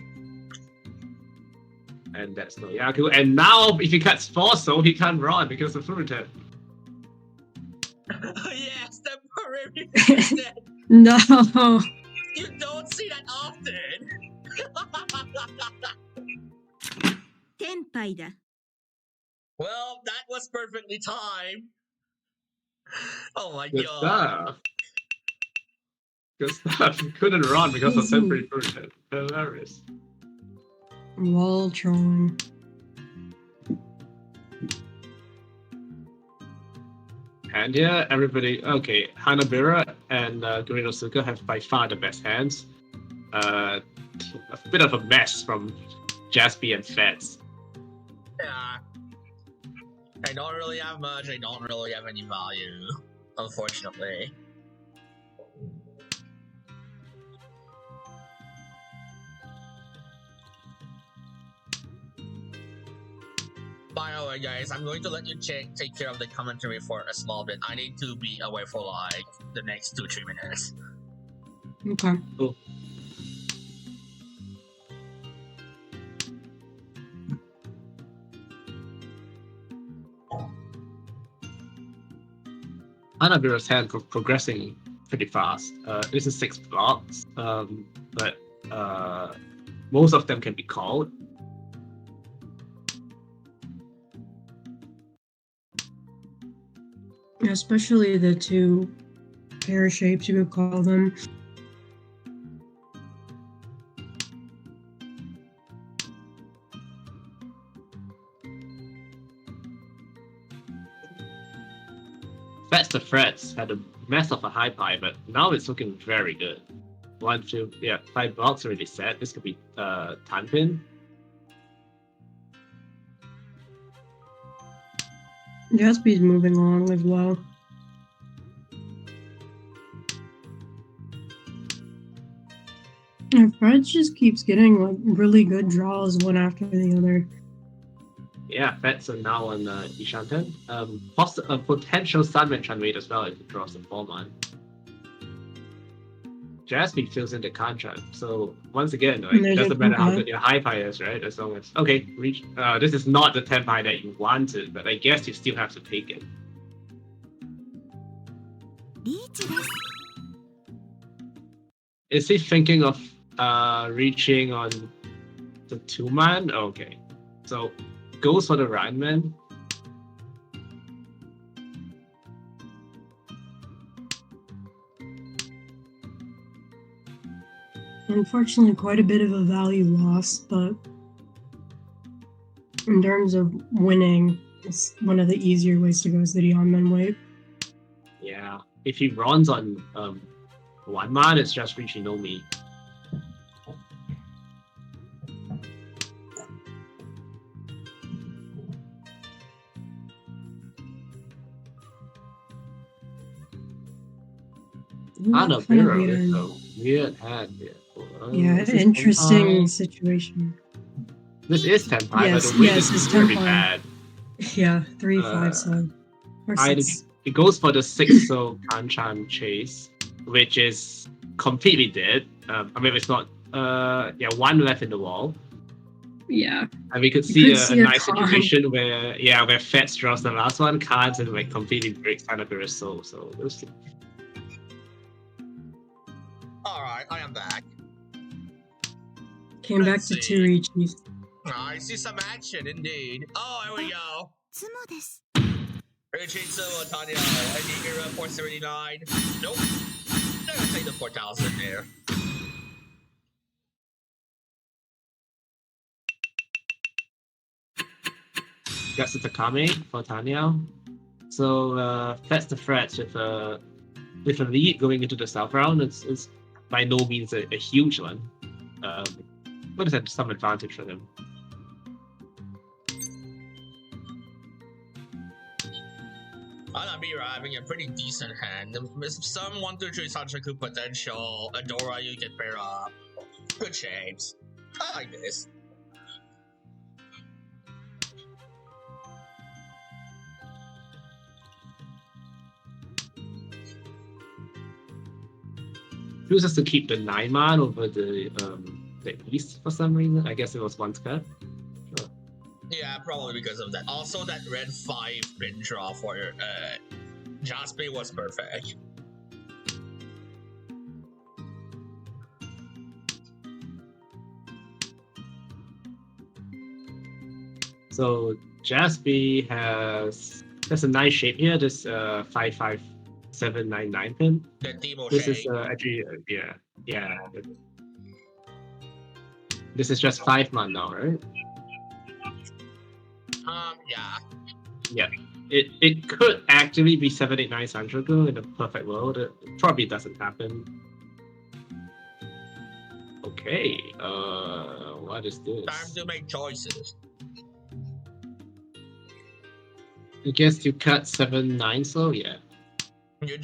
And that's no Yaku. And now if he cuts 4 so he can't run because of Furuta. Yes, temporary dead. No! You don't see that often. 天杯だ。 Well, that was perfectly timed. Oh my Good god. stuff. Good stuff. He couldn't run because of temporary Furuta. Hilarious. Wall trolling. And here, everybody, okay, Hanabira and Gorinosuke have by far the best hands. A bit of a mess from Jaspi and Feds. Yeah. I don't really have much. I don't really have any value, unfortunately. By the way, Alright guys, I'm going to let you take care of the commentary for a small bit. I need to be away for like the next 2-3 minutes. Okay. Hanabiru's hand progressing pretty fast. This is 6 blocks, but most of them can be called. Especially the 2 pear shapes, you could call them. Fetch the Frets had a mess of a high pie, but now it's looking very good. 1, 2, 5 blocks already set. This could be Tanpin. Jaspy's moving along as well. And Fred just keeps getting like really good draws one after the other. Yeah, Fets are now on Ishanten. Potential Sunman Chanwei as well if it draws the 4-man. Jaspy fills in the contract. So once again, like, it doesn't matter how good your high pie is, right? As long as reach. This is not the 10 pie that you wanted, but I guess you still have to take it. Is he thinking of reaching on the 2-man? Okay, so goes for the Rhineman. Unfortunately, quite a bit of a value loss, but in terms of winning, it's one of the easier ways to go is the Yeonman weight. Yeah, if he runs on 1-man, it's just Richinomi. Hanabiru is a weird hand here. Yeah, interesting situation. This is 10 pie, Yes, but the weight yes, is it's 10 very pie. bad. Yeah, 3, 5, 7. Or 6. It goes for the 6 so Kanchan chase, which is completely dead. I mean, it's not. 1 left in the wall. Yeah. And we could see a nice Khan. situation where Fetz draws the last one, cards, and like completely breaks Hanabiru's soul. So we'll see. Alright, I am back. Came back Let's to see. 2 each. I see some action indeed. Oh, here we go. ツモです Richie Tsumo, Tanya, any era 479. Nope. They're gonna take the 4000 there. That's the Takame for Tanya. So Fetz the Frets with a lead going into the south round. It's by no means a huge one. But it's some advantage for him. Hanabiru having a pretty decent hand. With some 1, 2, 3 Sanchaku potential. Adora, you can pair up. Good shapes. I like this. Chooses to keep the 9-man over the East for some reason. I guess it was once cut. Yeah, probably because of that. Also, that red 5 pin draw for Jaspy was perfect. So Jaspy has a nice shape here. This 55799 pin. The Timo This shape. is actually yeah. This is just 5-man now, right? Yeah. It could actually be 789 Sanchoku in a perfect world. It probably doesn't happen. Okay, what is this? Time to make choices. I guess you cut 7-9, so yeah. You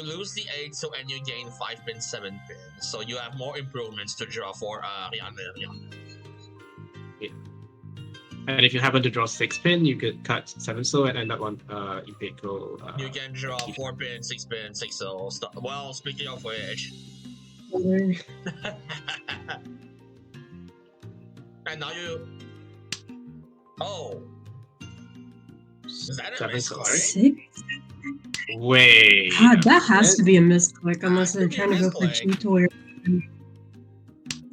lose the 8, so and you gain 5 pin, 7 pin. So you have more improvements to draw for Rihanna. And if you happen to draw 6 pin, you could cut 7 so and end up on Ipeco. You can draw 4 pin, 6 pin, 6 so. Well, speaking of which. And now you. Oh. Is that a 7 misclick? 6? Wait. God, that has to be a misclick unless Has they're to be trying a to go for misclick. Cheetoy.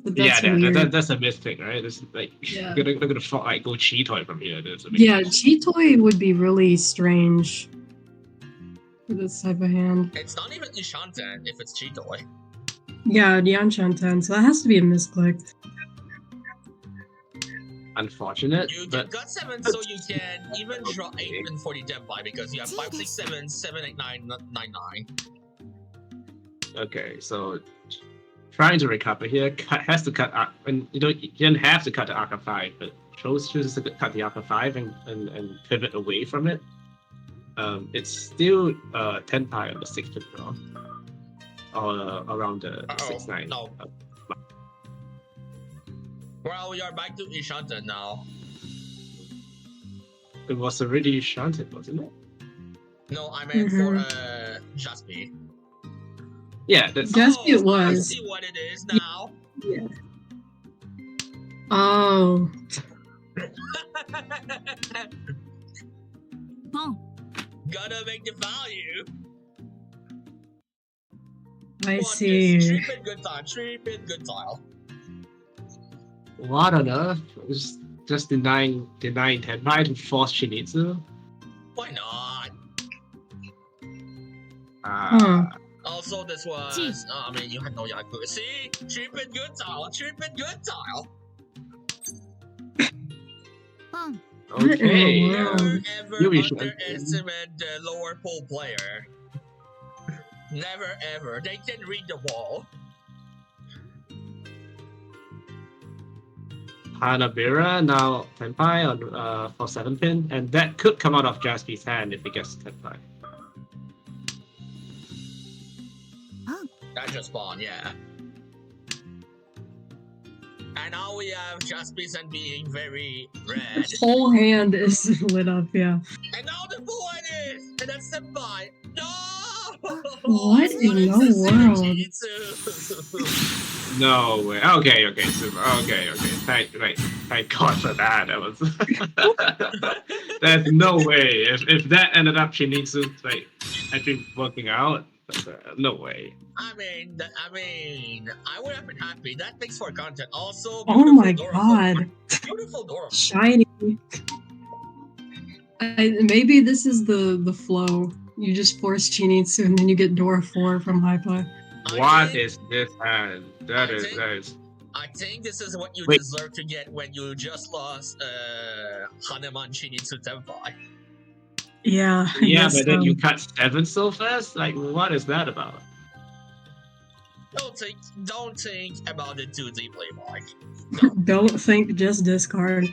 But that's Yeah, weird. that's a mistake, right? This like Yeah. they're gonna go Cheetoy from here. That's a big Yeah, mistake. Cheetoy would be really strange for this type of hand. It's not even Ishanten if it's Cheetoy. Yeah, Yanshanten, so that has to be a misclick. Unfortunate, You but got 7, so you can even draw 8 pin for the Tenpai because you have 5, 6, 7, 7, 8, 9, 9, 9. okay. So trying to recover here has to cut. And you don't have to cut the Arca 5, but chooses to cut the Arca 5 and pivot away from it. It's still 10 pi on the 6 pin draw, or around the 6-9. No. Well, we are back to Ishanten now. It was already shunted, wasn't it? No, I meant for Jaspi. Yeah, that's Jaspi it I was. see what it is now. Yeah. Oh. Gotta make the value. I Come on, see. 3 pin good tile, 3 pin good tile. what on earth? Just denying 10 pi to force Shinizu. Why not? Huh. Also, this was. I mean, you had no Yaku. See? 3 pin good tile, 3 pin good tile. Okay. Wow. Never ever You should- underestimate the lower pole player. Never ever. They can read the wall. Hanabira now 10 pi on for 7 pin, and that could come out of Jaspi's hand if he gets 10 pi. That just spawned, yeah. And now we have Jaspis and being very red. This whole hand is lit up, yeah. And now the point is, and that's the buy. No! What in is the this world? Jujitsu? No way. Okay, super. Okay. Thank God for that. That was. There's no way. If that ended up Shinizu like actually working out, no way. I mean, I would have been happy. That makes for content. Also, Oh my beautiful god. Beautiful door. Shiny. Maybe this is the flow. You just force Chinitsu and then you get Dora 4 from Hypa. What is this hand? That is. I think this is what you Wait. deserve to get when you just lost Haneman Shinitsu Tenpai. Yeah. I Yeah, guess but then so. you cut 7 so fast? Like, what is that about? Don't think about it too deeply, Mike. Don't think, just discard.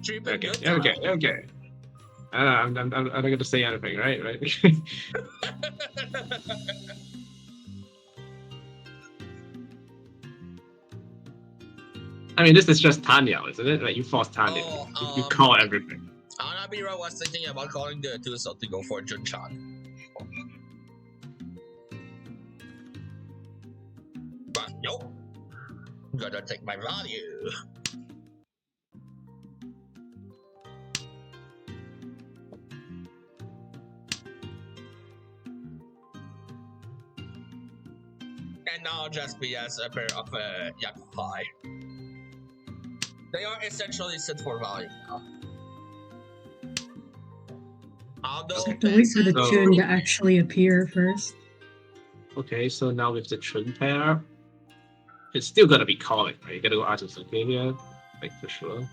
Cheap and good. Okay. I'm not gonna say anything, right? I mean, this is just Tanya, isn't it? Like, you force Tanya. Oh, You call everything. Anabira was thinking about calling the Tuso to go for Junchan. But nope. Gotta take my value. And now just be as a pair of Yakupai. They are essentially set for value now. Although I have to wait for the So- tune to actually appear first. Okay, so now with the Chun pair, it's still gonna be calling, right? You gotta go out of Arcadia, like for sure.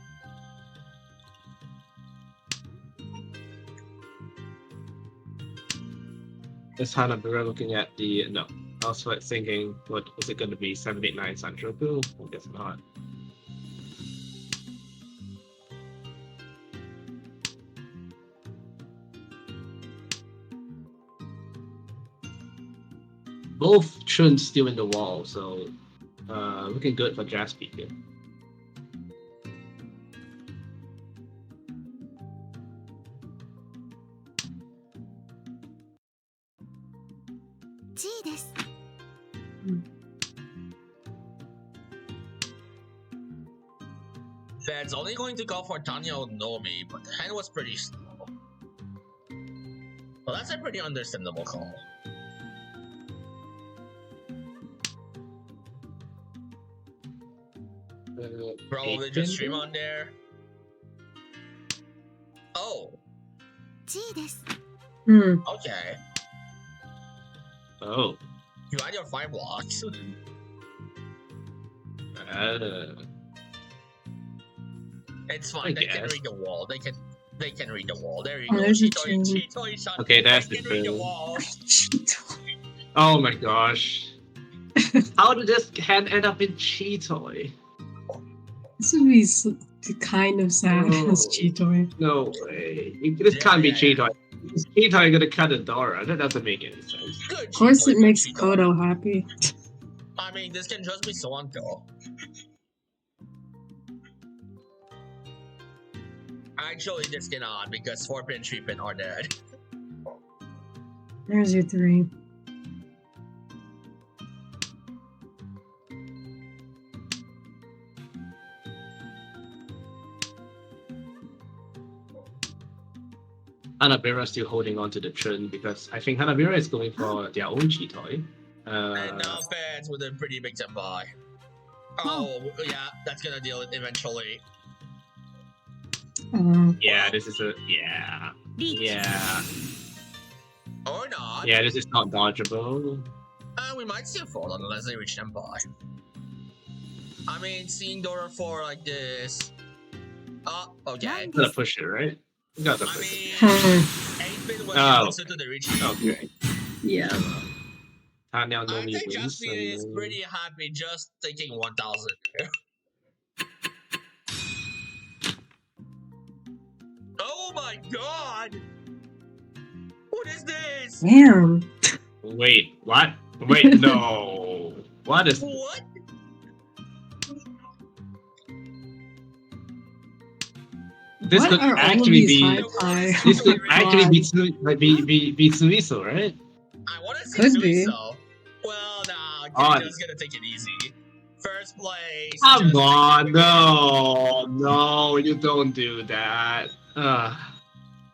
Is Hanabura looking at the no? I was like thinking, what is it gonna be? 789 Sanchoku? I guess not. Both Chun's still in the wall, so looking good for Jaspi here. Fed's only going to go for Tanya Nomi, but the hand was pretty slow. Well, that's a pretty understandable call. Probably just stream on there. Oh, G です Hmm. okay. Oh. You had your 5 blocks. It's fine. They can guess. read the wall. They can read the wall. There you Oh, go. there's a Cheeto, chain. Cheeto, shot. Okay, that's they the can read the thing. wall. Oh my gosh. How did this hand end up in Cheetoy? This would be kind of sad as Oh. Cheetoy. No way. This can't be Yeah. Cheetoy. Is Cheetoy gonna cut Adora? That doesn't make any sense. Good. Of course, Cheeto, it makes Cheeto. Kodo happy. I mean, this can just be Soanko. Actually, this cannot because 4-pin, 3-pin are dead. There's your 3. Hanabira still holding on to the trend because I think Hanabira is going for their own Cheetoy. And now fans with a pretty big tempo. Oh, yeah, that's gonna deal it eventually. Yeah, this is a yeah. リーチ Yeah. Or not. Yeah, this is not dodgeable. We might still fall unless they reach tempo. I mean, seeing Dora 4 like this. Oh, okay. You gotta push it, right? You gotta I push mean, Hmm. 8-bit was Oh. closer to the reach. Okay. Yeah. Now I Nomi think wins. Jasmine is and- pretty happy just taking 1000. Oh my god! What is this? Damn. Wait, what? Wait, no. What is What? this? What Could are all of actually these be. high This could Oh actually God. be be Suiso, right? I want to see Could be. Suiso. Well, nah, On. Kenjo's gonna take it easy. First place. Come just on, take it no, you don't do that.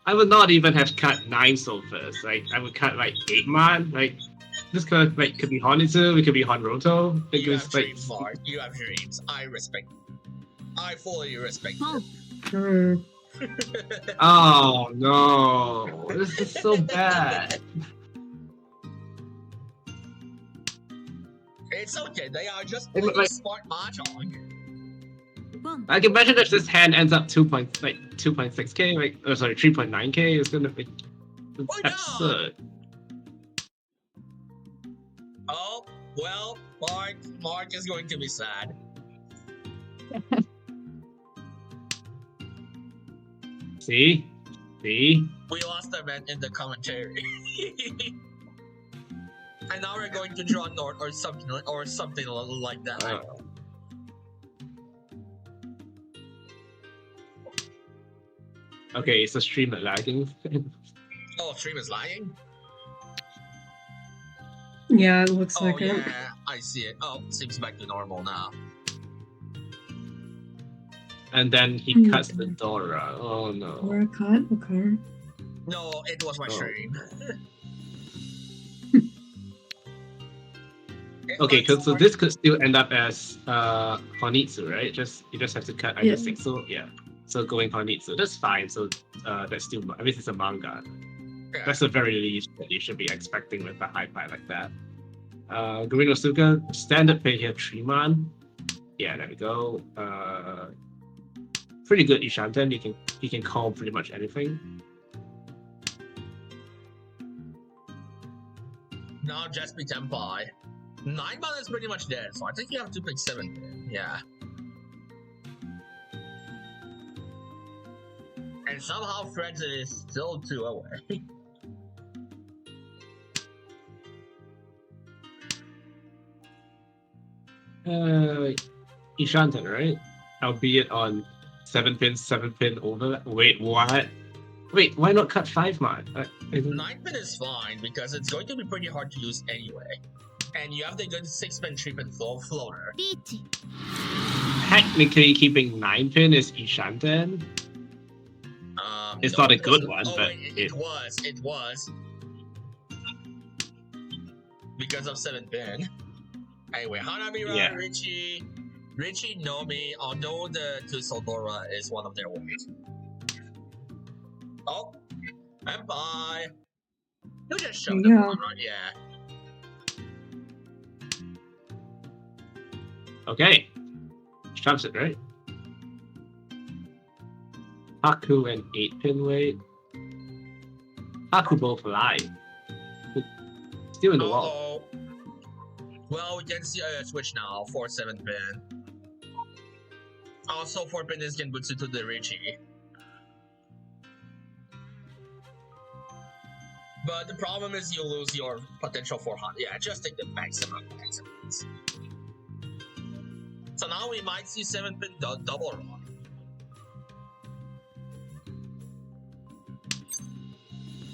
I would not even have cut 9 so first. Like I would cut like 8 man. Like this could be Honitsu, it could be Honroto. It You was have like dreams, Mark. You have dreams. I respect. I fully respect. Oh. Hmm. oh no, this is so bad. It's okay. They are just It look playing like- smart mahjong. ボン I can imagine if this hand ends up 2.6k, like oh sorry 3.9k, it's gonna be Why not? absurd. Oh well, Mark is going to be sad. See? We lost them in the commentary. And now we're going to draw north or something like that. Okay, is the streamer lagging? Oh, stream is lagging? Yeah, it looks Oh like it. yeah, I see it. Oh, seems back to normal now. And then he Hmm. cuts the Dora. Oh no. Or a cut? Okay. No, it was my Oh. stream. It Okay, was so Mark- this could still end up as Honitsu, right? You just have to cut either Yeah. 6, so yeah. So going Honitsu, that's fine. So that's still, I mean, it's a manga. Yeah. That's the very least that you should be expecting with a high pie like that. Gurinosuke, standard pay here, 3-man. Yeah, there we go. Pretty good Ishanten. You can call pretty much anything. Now just be Tenpai. 9-man is pretty much dead, so I think you have to pick 7. Yeah. And somehow Friends is still 2 away. Ishanten, right? Albeit on 7-pin, 7-pin over. Wait, what? Wait, why not cut 5-man? 9-pin is fine because it's going to be pretty hard to use anyway. And you have the good 6-pin 3-pin floater. リーチ Technically, keeping 9-pin is Ishanten. It's not a good because- one, oh, but wait, it was. Because of 7-pin. Anyway, Hanamira, Yeah. Richie, Nomi, although the Tusodora is one of their ways. Oh, and bye. You just shoved Yeah. them on, right? Yeah. Okay. Shoves it, right? Haku and 8-pin weight. Haku both alive. Still in the wall. Uh-oh. Well, we can see a switch now for 7-pin. Also, 4-pin is Genbutsu to the Richie. But the problem is you lose your potential 400. Yeah, just take the maximum. So now we might see 7-pin double run.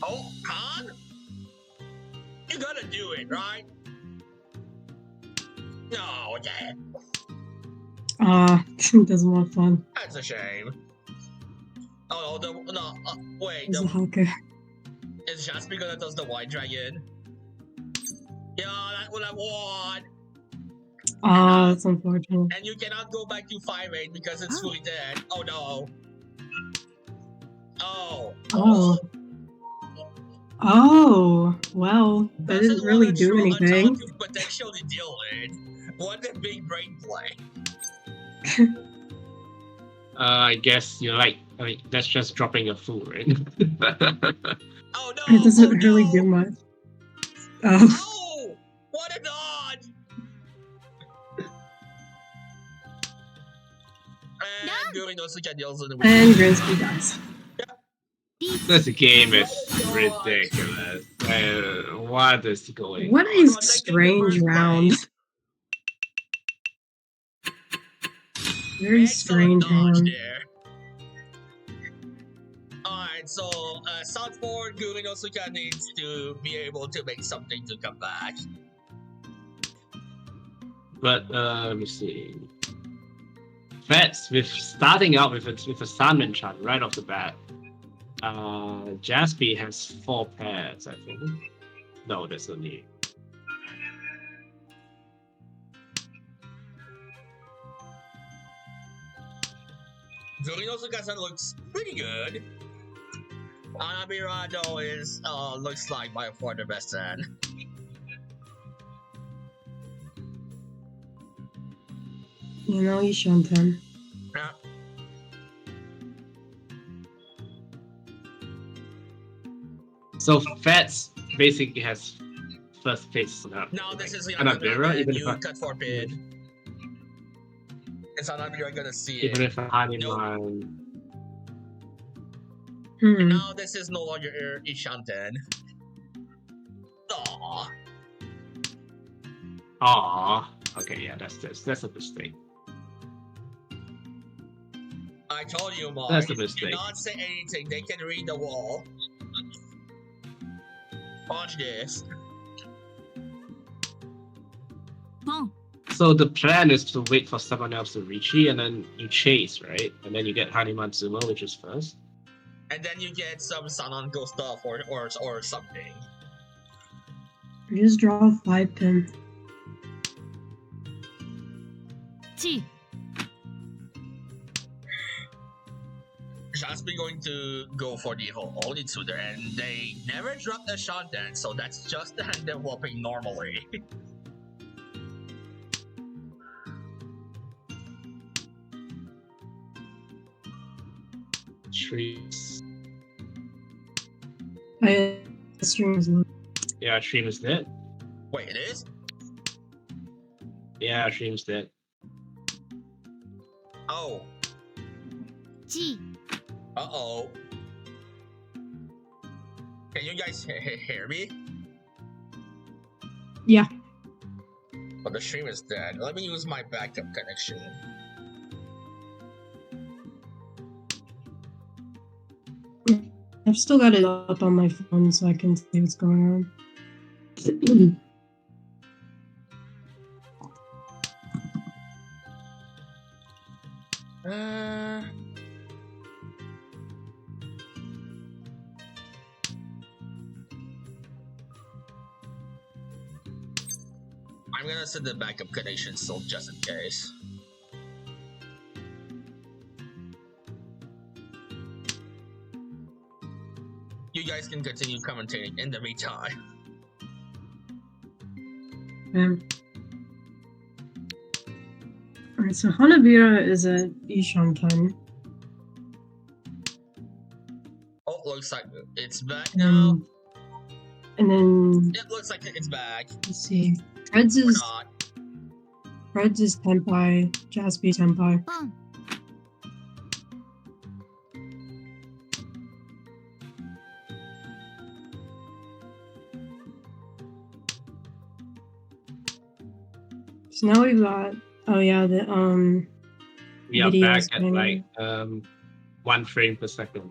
Oh, Khan? You gotta do it, right? No, yeah. Doesn't want fun. That's a shame. Oh, wait, He's a hacker. is Jasper gonna toss the White Dragon? Yeah, that would have won! That's unfortunate. And you cannot go back to 5-8 because it's fully dead. Oh no. Oh. Oh, well, that didn't really do anything. You potentially deal with. What a big brain play. I guess you're like, I mean, that's just dropping a fool, right? Oh no! It doesn't oh, really no. do much. Oh, Oh! What a dodge! And Guri no Suka deals with the and Grinsky dies. This game is ridiculous. What is going What on? a Well, they strange get the first round. place. Very Excellent strange dodge round. there. Alright, so Southport Guri no Suka needs to be able to make something to come back. But let me see. Fats with starting out with a Sandman chart right off the bat. Jaspy has 4 pairs, I think. No, there's only. Guri no Suka-san looks pretty good. Anabirado is looks like by far the best hand. You know, you shouldn't him. Yeah. So Fats basically has first place. Now this is the Anabira, even if you I, cut for bid. Is Anabira gonna see even it? if Hanuman. Now this is no longer Ishanten. Aww. Aw. Okay, yeah, that's a mistake. I told you, Mark. That's a Do mistake. not say anything. They can read the wall. Watch this. ポン So the plan is to wait for someone else to reach you, and then you chase, right? And then you get Hanuman Sumo, which is first. And then you get some Sananko stuff or something. Just draw a 5-pin. チ Jasper going to go for the Onitsuder, and they never dropped a Shanten, so that's just the hand they're whopping normally. Trees. Stream is low. Yeah, Stream is dead. Wait, it is? Yeah, Stream's dead. Oh. チ Uh-oh. Can you guys hear me? Yeah. But the stream is dead. Let me use my backup connection. I've still got it up on my phone so I can see what's going on. Uh, I'm gonna set the backup connection still just in case. You guys can continue commentating in the meantime. Alright, so Hanabira is at Ishanten. Oh, looks like it's back now. And then It looks like it's back. let's see. Reds Or is not. Tenpai, Jaspi Tenpai. ポン So now we've got We are Videos back at going. like 1 frame per second.